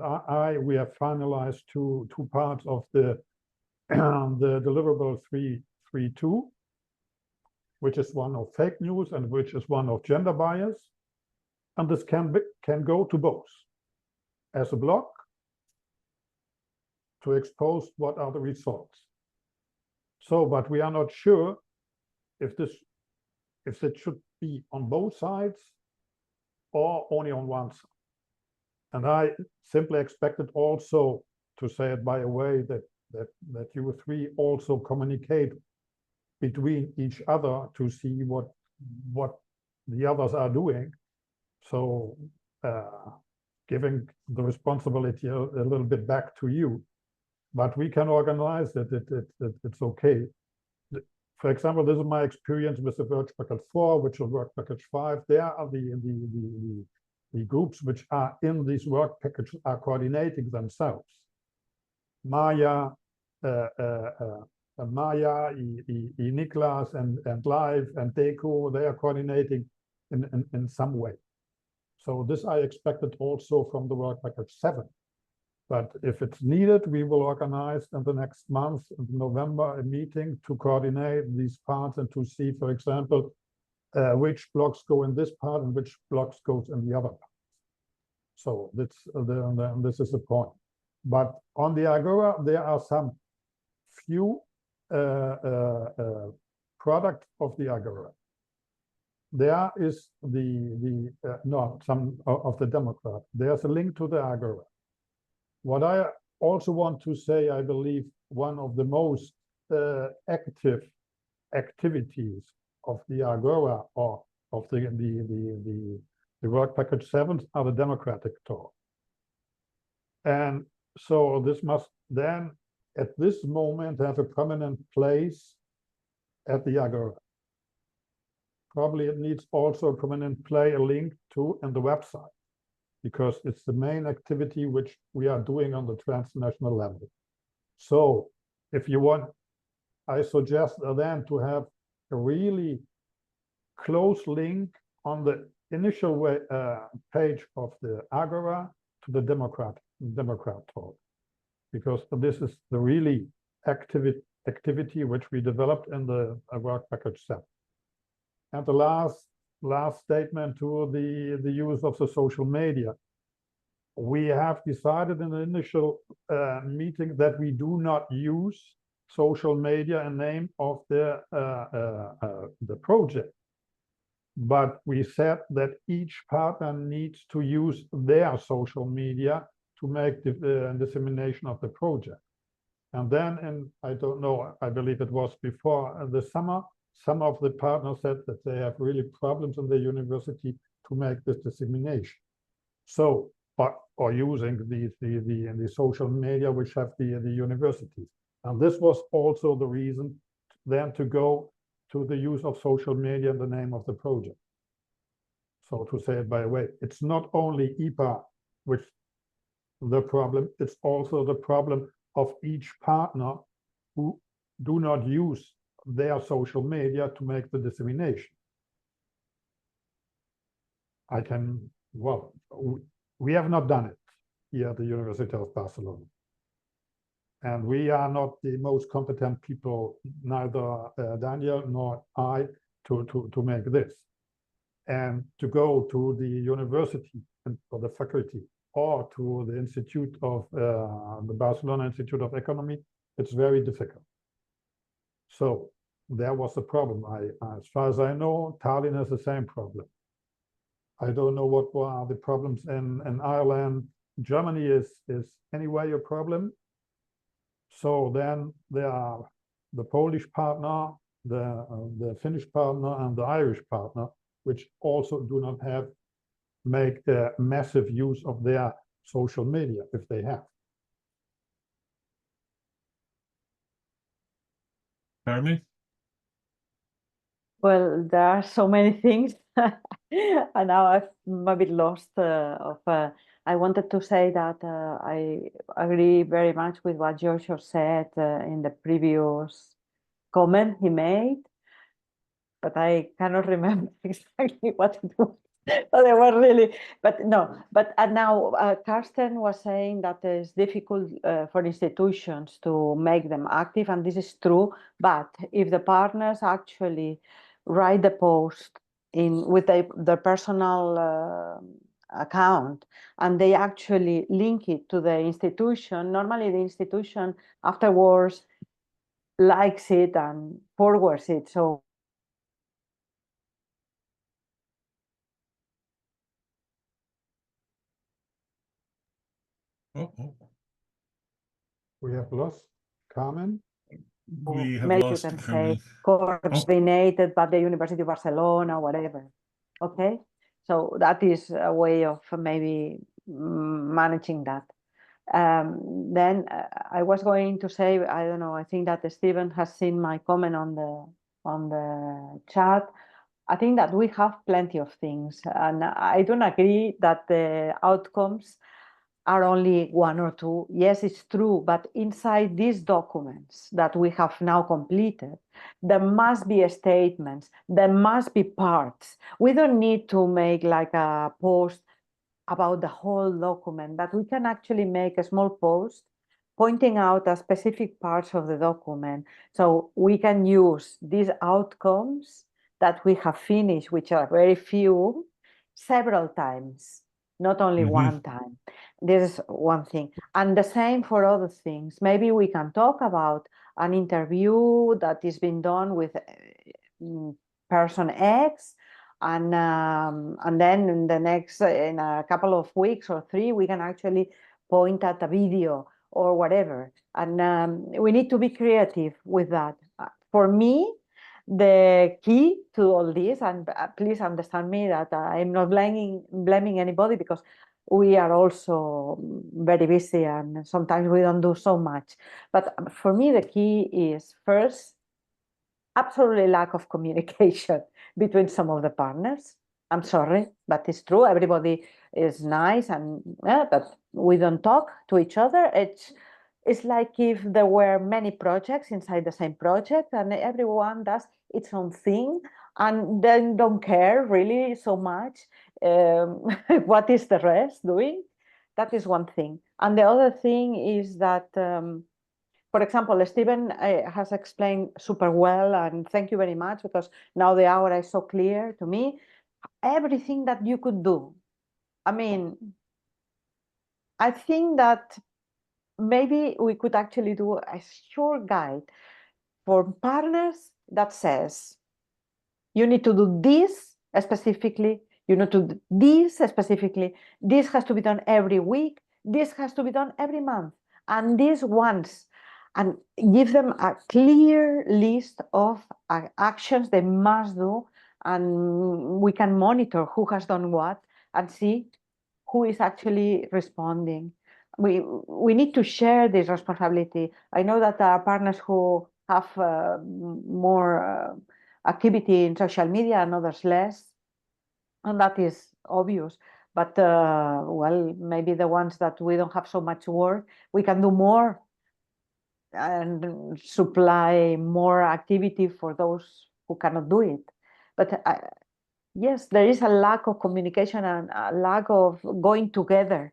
we have finalized two parts of the the deliverable 3.2, which is one of fake news and which is one of gender bias, and this can go to both as a blog to expose what are the results. So, but we are not sure if it should be on both sides or only on one side. And I simply expected also, to say it by a way, that you three also communicate between each other to see what the others are doing. So giving the responsibility a little bit back to you, but we can organize it. It's okay. For example, this is my experience with the work package 4, which is work package 5. There are the groups which are in this work package are coordinating themselves. Maya, Niklas and Live and Deco, they are coordinating in some way. So this I expected also from the work package 7. But if it's needed, we will organize in the next month, in November, a meeting to coordinate these parts and to see, for example, which blocks go in this part and which blocks goes in the other part. So this is the point. But on the Agora, there are some few products of the Agora. There is some of the Democrat. There's a link to the Agora. What I also want to say, I believe one of the most active activities of the Agora or of the work package 7 are the democratic talk. And so this must then at this moment have a prominent place at the Agora. Probably it needs also a prominent play, a link to in the website, because it's the main activity which we are doing on the transnational level. So if you want, I suggest then to have a really close link on the initial page of the Agora to the Democrat talk, because this is the really activity which we developed in the work package 7. And the last statement to the use of the social media. We have decided in the initial meeting that we do not use social media in name of the project. But we said that each partner needs to use their social media to make the dissemination of the project. And then, and I don't know, I believe it was before the summer, some of the partners said that they have really problems in the university to make this dissemination. So, or using the social media which have the universities. And this was also the reason then to go to the use of social media in the name of the project. So to say it by the way, it's not only IPA which the problem, it's also the problem of each partner who do not use their social media to make the dissemination. We have not done it here at the University of Barcelona. And we are not the most competent people, neither Daniel nor I, to make this. And to go to the university and for the faculty or to the Institute of the Barcelona Institute of Economy, it's very difficult. So there was a problem. As far as I know, Tallinn has the same problem. I don't know what were the problems in Ireland. Germany is anyway a problem. So then there are the Polish partner, the Finnish partner, and the Irish partner, which also do not make a massive use of their social media if they have. Jeremy? Well, there are so many things, and now I'm a bit lost. I wanted to say that I agree very much with what Giorgio said in the previous comment he made, but I cannot remember exactly what it was. But they were really, but no, but now Karsten was saying that it's difficult for institutions to make them active, and this is true. But if the partners actually write the post in with their personal account, and they actually link it to the institution, normally the institution afterwards likes it and forwards it. So Oh, We have lost Carmen. we have maybe you lost can Carmen. say coordinated by the University of Barcelona, whatever. Okay, so that is a way of maybe managing that. Then I was going to say, I don't know, I think that Stephen has seen my comment on the chat. I think that we have plenty of things, and I don't agree that the outcomes are only one or two. Yes, it's true, but inside these documents that we have now completed, there must be statements, there must be parts. We don't need to make like a post about the whole document, but we can actually make a small post pointing out a specific parts of the document. So we can use these outcomes that we have finished, which are very few, several times, not only one time. This is one thing. And the same for other things. Maybe we can talk about an interview that is being done with person X, and then in the next in a couple of weeks or 3 we can actually point at a video or whatever, and we need to be creative with that. For me, the key to all this, and please understand me that I'm not blaming anybody, because we are also very busy and sometimes we don't do so much, but for me the key is first absolutely lack of communication between some of the partners. I'm sorry, but it's true. Everybody is nice, and but we don't talk to each other. It's like if there were many projects inside the same project, and everyone does its own thing, and then don't care really so much what is the rest doing. That is one thing. And the other thing is that for example, Stephen has explained super well, and thank you very much, because now the Agora is so clear to me. Everything that you could do. I mean, I think that maybe we could actually do a short guide for partners that says, you need to do this specifically, you need to do this specifically, this has to be done every week, this has to be done every month, and this once, and give them a clear list of actions they must do, and we can monitor who has done what and see who is actually responding. We need to share this responsibility. I know that our partners who have more activity in social media and others less, and that is obvious. But well, maybe the ones that we don't have so much work, we can do more and supply more activity for those who cannot do it. But yes, there is a lack of communication and a lack of going together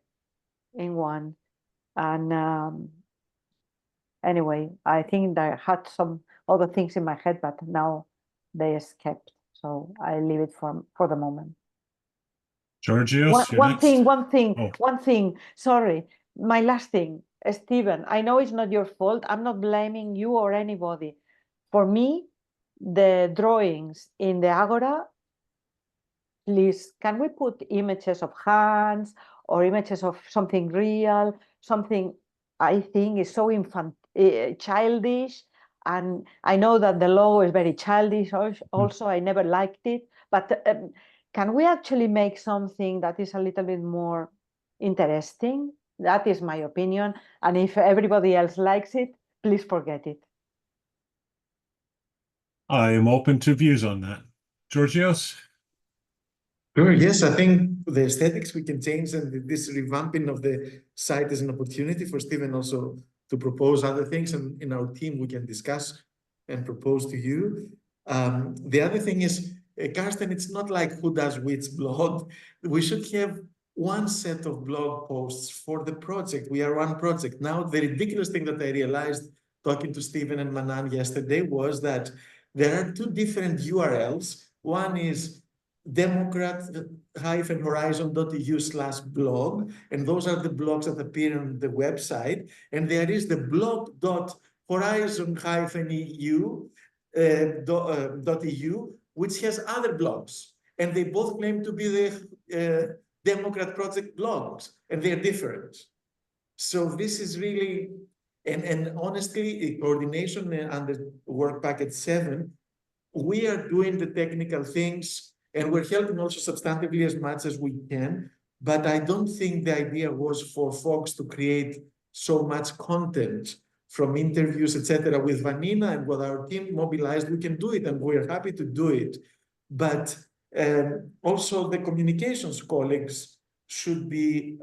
in one. And anyway, I think I had some other things in my head, but now they escaped. So I leave it for the moment. Georgios, you're One next. thing, Oh. one thing. Sorry, my last thing, Stephen. I know it's not your fault. I'm not blaming you or anybody. For me, the drawings in the Agora, please, can we put images of hands or images of something real, something I think is so childish, and I know that the logo is very childish also, I never liked it, but can we actually make something that is a little bit more interesting? That is my opinion, and if everybody else likes it, please forget it. I am open to views on that. Georgios? Sure, yes, I think the aesthetics we can change, and this revamping of the site is an opportunity for Stephen also to propose other things, and in our team we can discuss and propose to you. The other thing is, Karsten, it's not like who does which blog. We should have one set of blog posts for the project. We are one project. Now, the ridiculous thing that I realized talking to Stephen and Manan yesterday was that there are two different URLs. One is democrat-horizon.eu/blog, and those are the blogs that appear on the website. And there is the blog.horizon-EU, which has other blogs, and they both claim to be the Democrat project blogs, and they're different. So this is really, and honestly, coordination under work package 7, we are doing the technical things, and we're helping also substantively as much as we can. But I don't think the idea was for folks to create so much content from interviews, etc. With Vanina and with our team mobilized, we can do it, and we're happy to do it. But also the communications colleagues should be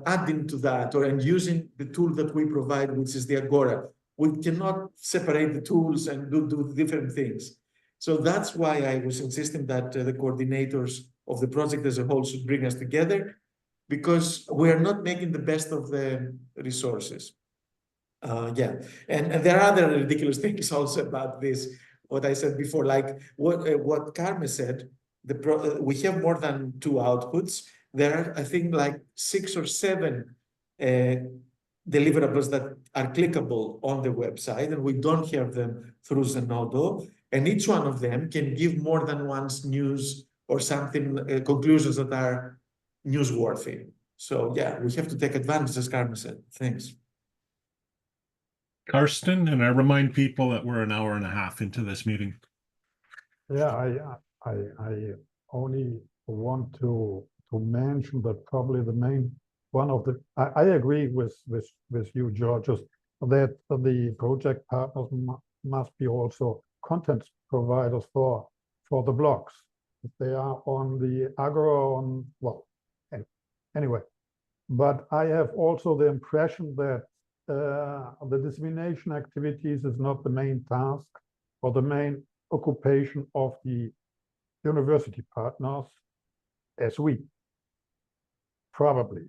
adding to that, and using the tool that we provide, which is the Agora. We cannot separate the tools and do different things. So that's why I was insisting that the coordinators of the project as a whole should bring us together, because we are not making the best of the resources. Yeah, and there are other ridiculous things also about this, what I said before, like what Carmen said, we have more than 2 outputs. There are, I think, like 6 or 7 deliverables that are clickable on the website, and we don't have them through Zenodo. And each one of them can give more than one's news or something, conclusions that are newsworthy. So yeah, we have to take advantage, as Carmen said. Thanks. Karsten, and I remind people that we're an hour and a half into this meeting. Yeah, I only want to mention that probably the main one of the I agree with you, Georgios, that the project partners must be also content providers for the blogs. If they are on the Agora, anyway. But I have also the impression that the dissemination activities is not the main task or the main occupation of the university partners, as we probably.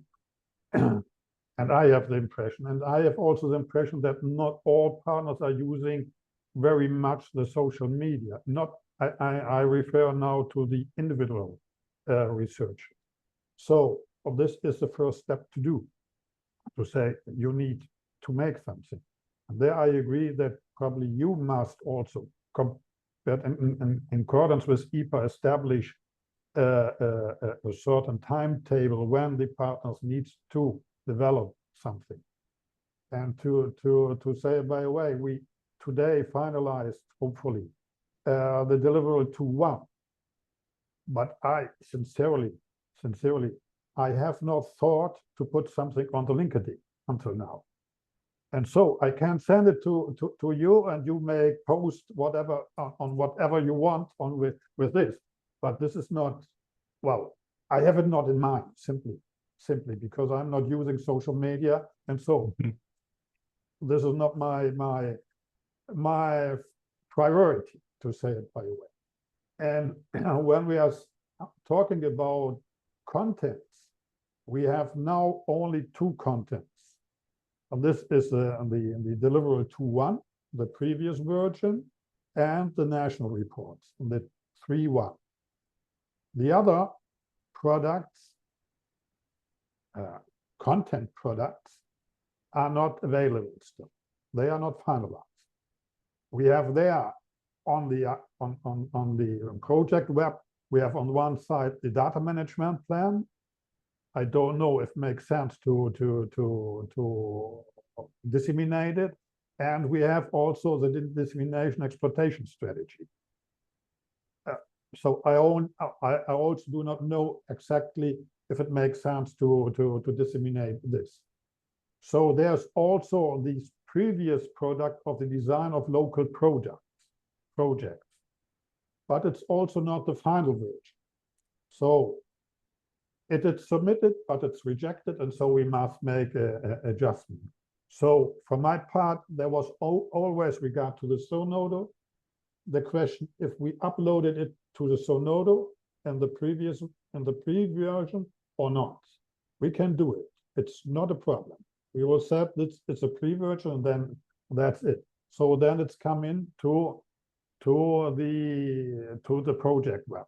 And I have the impression, and I have also the impression that not all partners are using very much the social media. I refer now to the individual research. So this is the first step to do, to say you need to make something. And there I agree that probably you must also, in accordance with EPA, establish a certain timetable when the partners need to develop something. And to say, by the way, we today finalized, hopefully, the deliverable to 1. But I sincerely, I have not thought to put something on the LinkedIn until now. And so I can send it to you, and you may post whatever on whatever you want on with this. But this is not, well, I have it not in mind, simply because I'm not using social media, and so this is not my priority, to say it by the way. And when we are talking about contents, we have now only 2 contents. And this is the deliverable 2.1, the previous version, and the national reports, the 3.1. The other products, content products, are not available still. They are not finalized. We have there on the project web, we have on one side the data management plan. I don't know if it makes sense to disseminate it. And we have also the dissemination exploitation strategy. So I also do not know exactly if it makes sense to disseminate this. So there's also this previous product of the design of local projects. but it's also not the final version. So it is submitted, but it's rejected, and so we must make a adjustment. So for my part, there was always regard to the Sonodo, the question if we uploaded it to the Sonodo and the previous version or not. We can do it. It's not a problem. We will set this, it's a pre-version, and then that's it. So then it's coming to the project web.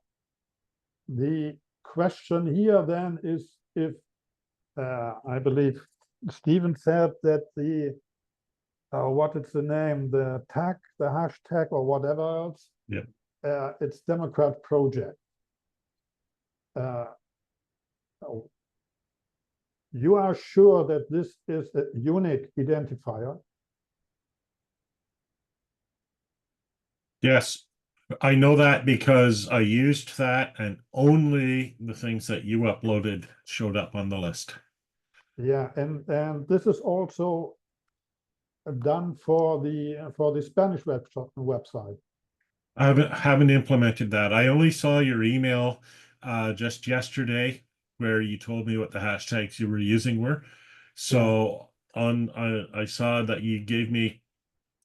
The question here then is if I believe Stephen said that the what is the name, the tag, the hashtag or whatever else, it's Democrat project. You are sure that this is a unique identifier? Yes, I know that because I used that and only the things that you uploaded showed up on the list. Yeah, and this is also done for the Spanish website. I haven't implemented that. I only saw your email just yesterday where you told me what the hashtags you were using were. So I saw that you gave me,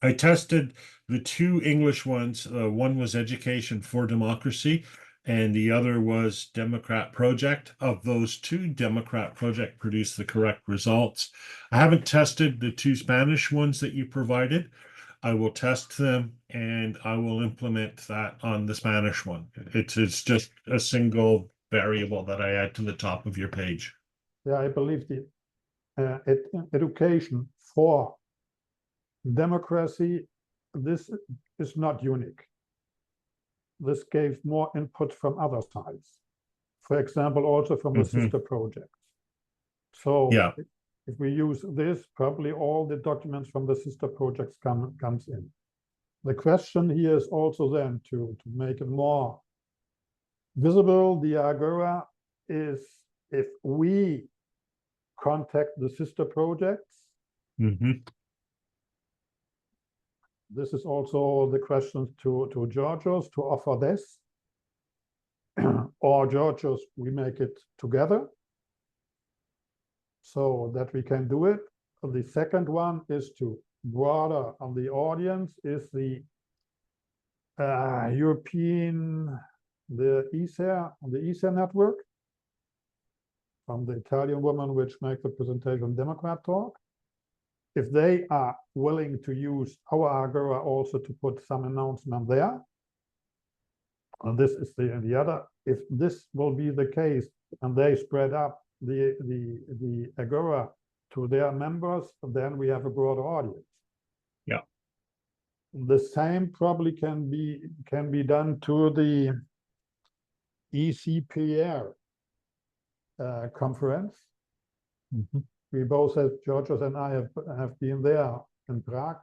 I tested the two English ones. One was Education for Democracy, and the other was Democrat Project. Of those two, Democrat Project produced the correct results. I haven't tested the two Spanish ones that you provided. I will test them and I will implement that on the Spanish one. It's just a single variable that I add to the top of your page. Yeah, I believe the education for democracy, this is not unique. This gave more input from other sides. For example, also from the sister projects. So if we use this, probably all the documents from the sister projects comes in. The question here is also then to make it more visible. The Agora is if we contact the sister projects. This is also the question to Georgios to offer this. Or Georgios, we make it together so that we can do it. The second one is to broader on the audience is the European, the ESA network from the Italian woman which make the presentation Democrat talk. If they are willing to use our Agora also to put some announcement there, and this is the other, if this will be the case and they spread up the Agora to their members, then we have a broader audience. Yeah. The same probably can be done to the ECPR conference. We both have, Georgios and I have been there in Prague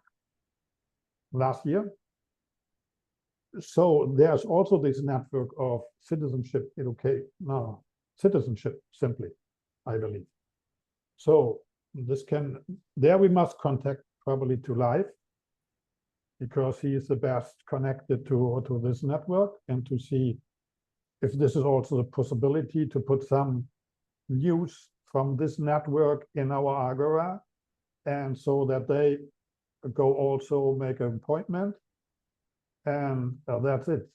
last year. So there's also this network of citizenship education, no, citizenship simply, I believe. So this can, there we must contact probably to Live, because he is the best connected to this network, and to see if this is also the possibility to put some news from this network in our Agora, and so that they go also make an appointment, and that's it.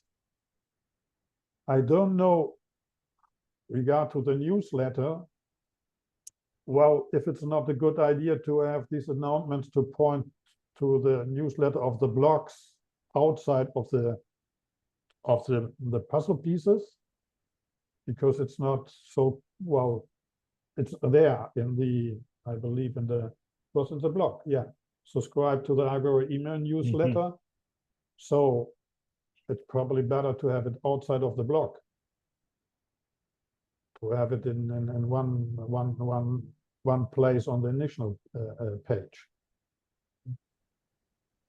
I don't know regard to the newsletter, well, if it's not a good idea to have these announcements to point to the newsletter of the blogs outside of the puzzle pieces, because it's not so well, it's there in the, I believe in the, was in the blog, subscribe to the Agora email newsletter. So it's probably better to have it outside of the blog, to have it in one place on the initial page.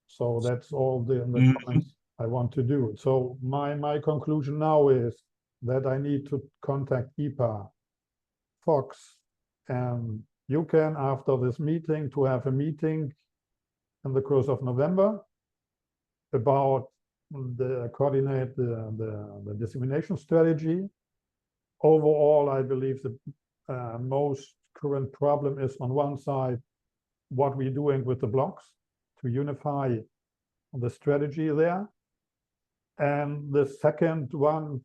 So that's all the comments I want to do. So my conclusion now is that I need to contact EPA, Fox, and you can, after this meeting, to have a meeting in the course of November about coordinate the dissemination strategy. Overall, I believe the most current problem is on one side what we're doing with the blocks to unify the strategy there. And the second one,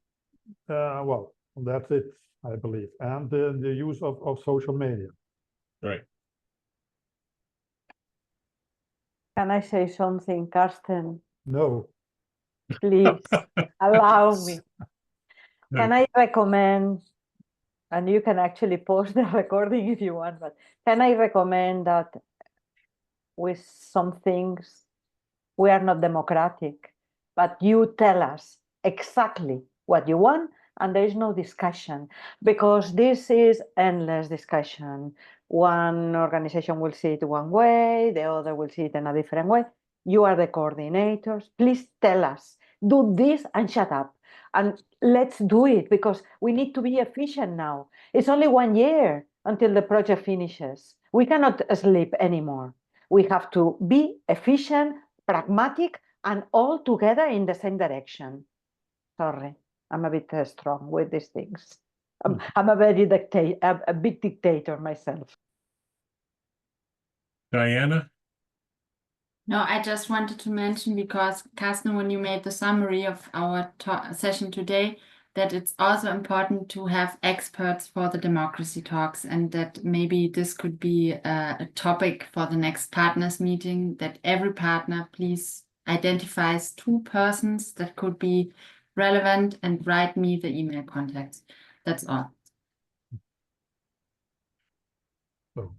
well, that's it, I believe. And the use of social media. Right. Can I say something, Karsten? No. Please allow me. No. Can I recommend, and you can actually pause the recording if you want, but can I recommend that with some things we are not democratic, but you tell us exactly what you want and there is no discussion, because this is endless discussion. One organization will see it one way, the other will see it in a different way. You are the coordinators. Please tell us, do this and shut up. And let's do it, because we need to be efficient now. It's only 1 year until the project finishes. We cannot sleep anymore. We have to be efficient, pragmatic, and all together in the same direction. Sorry, I'm a bit strong with these things. I'm a very a big dictator myself. Diana? No, I just wanted to mention, because Carsten, when you made the summary of our session today, that it's also important to have experts for the democracy talks, and that maybe this could be a topic for the next partners meeting, that every partner please identifies 2 persons that could be relevant and write me the email contacts. That's all. So,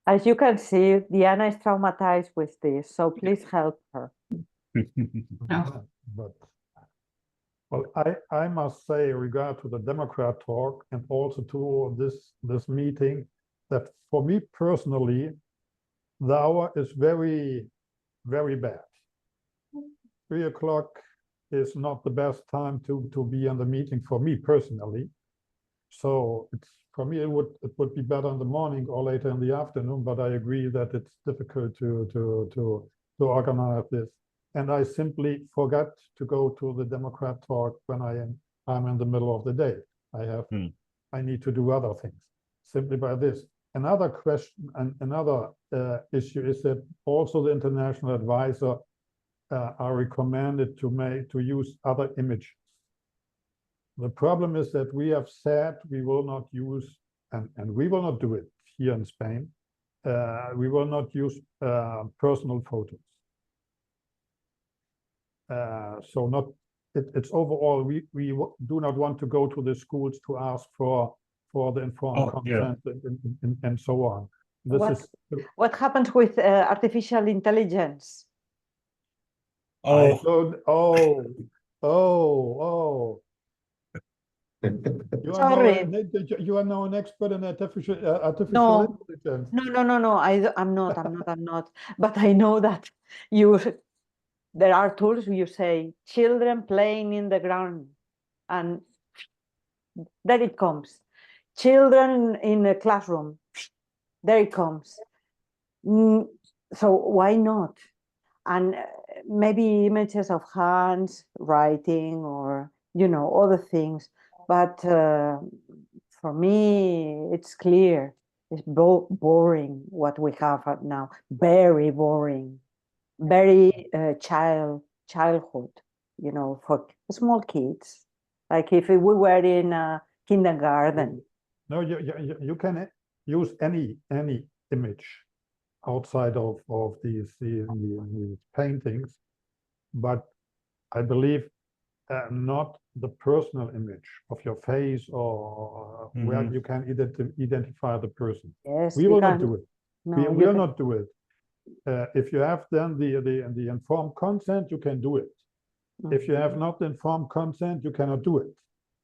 As you can see, Diana is traumatized with this, so please help her. No. but well, I must say, regard to the Democrat talk and also to this meeting, that for me personally, the hour is very, very bad. 3 o'clock is not the best time to be in the meeting for me personally. So it's, for me, it would be better in the morning or later in the afternoon, but I agree that it's difficult to organize this. And I simply forgot to go to the Democrat talk when I'm in the middle of the day. I need to do other things simply by this. Another question and another issue is that also the international advisor are recommended to use other images. The problem is that we have said we will not use, and we will not do it here in Spain, we will not use personal photos. So not, it's overall, we do not want to go to the schools to ask for the informed consent and so on. What happens with artificial intelligence? Oh. Sorry. You are now an expert in artificial intelligence. No. I'm not. But I know that there are tools you say children playing in the ground, and there it comes. Children in a classroom, there it comes. So why not? And maybe images of hands writing, or other things. But for me, it's clear. It's boring what we have now. Very boring. Very childhood. For small kids. Like if we were in a kindergarten. No, you can use any image outside of these paintings, but I believe not the personal image of your face or where you can identify the person. Yes, we will not do it. No, we will not do it. If you have then the informed consent, you can do it. If you have not informed consent, you cannot do it.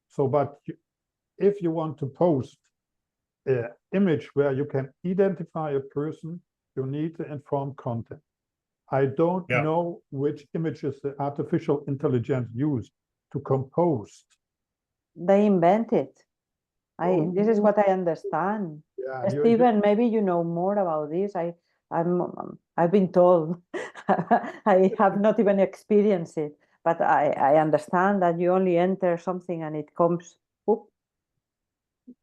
So, but if you want to post an image where you can identify a person, you need the informed content. I don't know which images the artificial intelligence used to compose. They invent it. This is what I understand. Stephen, maybe you know more about this. I've been told. I have not even experienced it, but I understand that you only enter something and it comes. Whoop.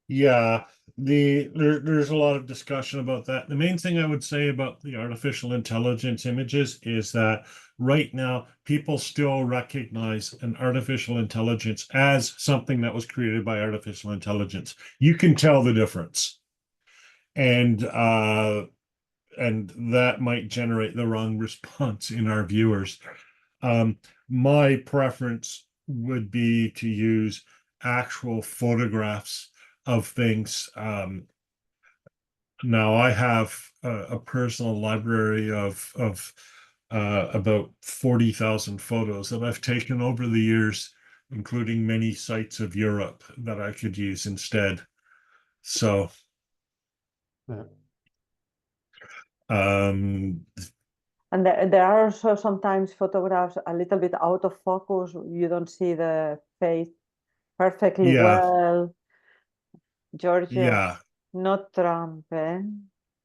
Yeah, there's a lot of discussion about that. The main thing I would say about the artificial intelligence images is that right now people still recognize an artificial intelligence as something that was created by artificial intelligence. You can tell the difference. And that might generate the wrong response in our viewers. My preference would be to use actual photographs of things. Now I have a personal library of about 40,000 photos that I've taken over the years, including many sites of Europe that I could use instead. So, Yeah. And there are also sometimes photographs a little bit out of focus. You don't see the face perfectly Yeah. well. Georgia, yeah, not Trump, eh?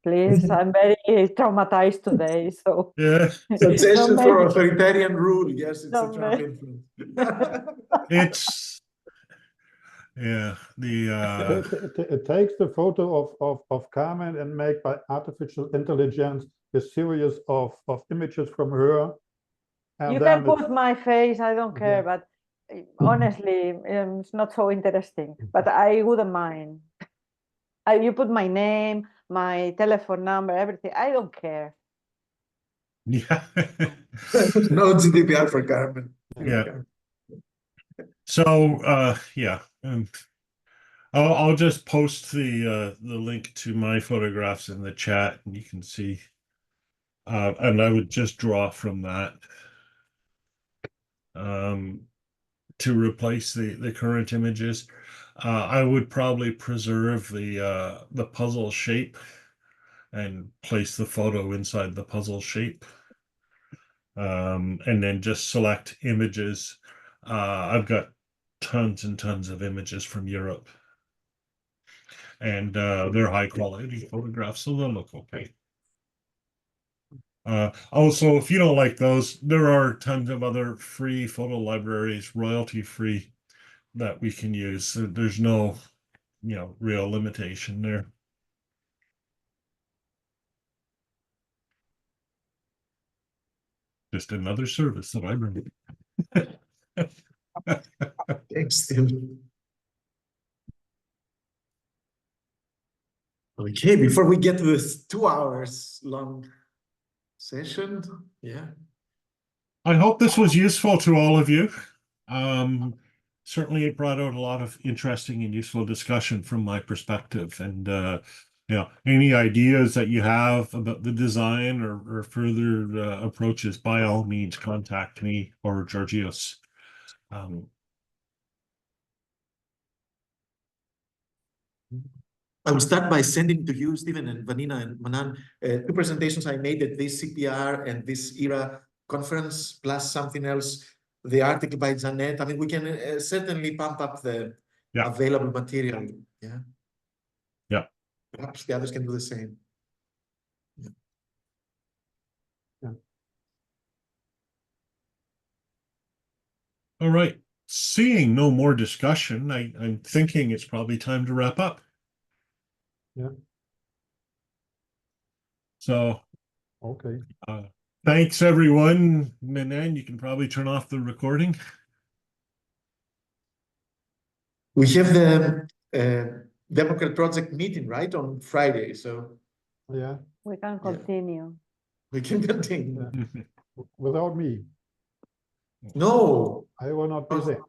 Please, I'm very traumatized today, so yeah. Suggestion make for it- authoritarian rule. Yes, it's a Don't Trump make- influence. It's yeah, It takes the photo of Carmen and make by artificial intelligence a series of images from her. And you then can put my face, I don't care, Yeah. but honestly, it's not so interesting, but I wouldn't mind. You put my name, my telephone number, everything. I don't care. yeah. No GDPR for Carmen. Yeah. So yeah. I'll just post the link to my photographs in the chat and you can see. And I would just draw from that to replace the current images. I would probably preserve the puzzle shape and place the photo inside the puzzle shape. And then just select images. I've got tons and tons of images from Europe. And they're high quality photographs, so they'll look okay. Also, if you don't like those, there are tons of other free photo libraries, royalty free, that we can use. There's no, real limitation there. Just another service that I bring. Thanks, Tim. Okay, before we get to this 2 hours long session, yeah. I hope this was useful to all of you. Certainly it brought out a lot of interesting and useful discussion from my perspective. And any ideas that you have about the design or further approaches, by all means, contact me or Georgios. I will start by sending to you, Stephen and Vanina and Manan, 2 presentations I made at this CPR and this ERA conference, plus something else, the article by Janet. I mean, we can certainly pump up the available material. Yeah. Yeah. Perhaps the others can do the same. Yeah. All right. Seeing no more discussion, I'm thinking it's probably time to wrap up. Yeah. So, Okay. thanks everyone. Manan, you can probably turn off the recording. We have the Democrat Project meeting, right, on Friday. So Yeah. We can continue. we can continue. Yeah. Without me, No, I will not be there.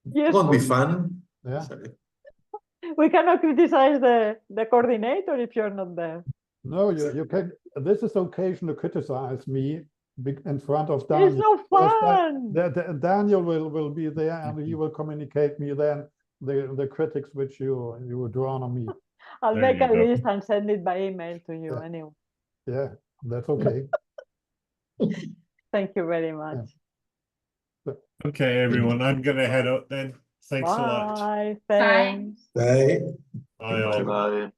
Yes, won't be fun. Yeah. Sorry. we cannot criticize the coordinator if you're not there. No, you can. This is the occasion to criticize me in front of It's Daniel. no Because fun. Daniel will be there and he will communicate me then the critics which you were drawn on me. I'll There make you a go. list and send it by email to you Yeah. anyway. Yeah, that's okay. Thank you very much. Okay, everyone, I'm gonna head out then. Thanks a lot. Bye. Thanks. Bye. Bye all. Bye.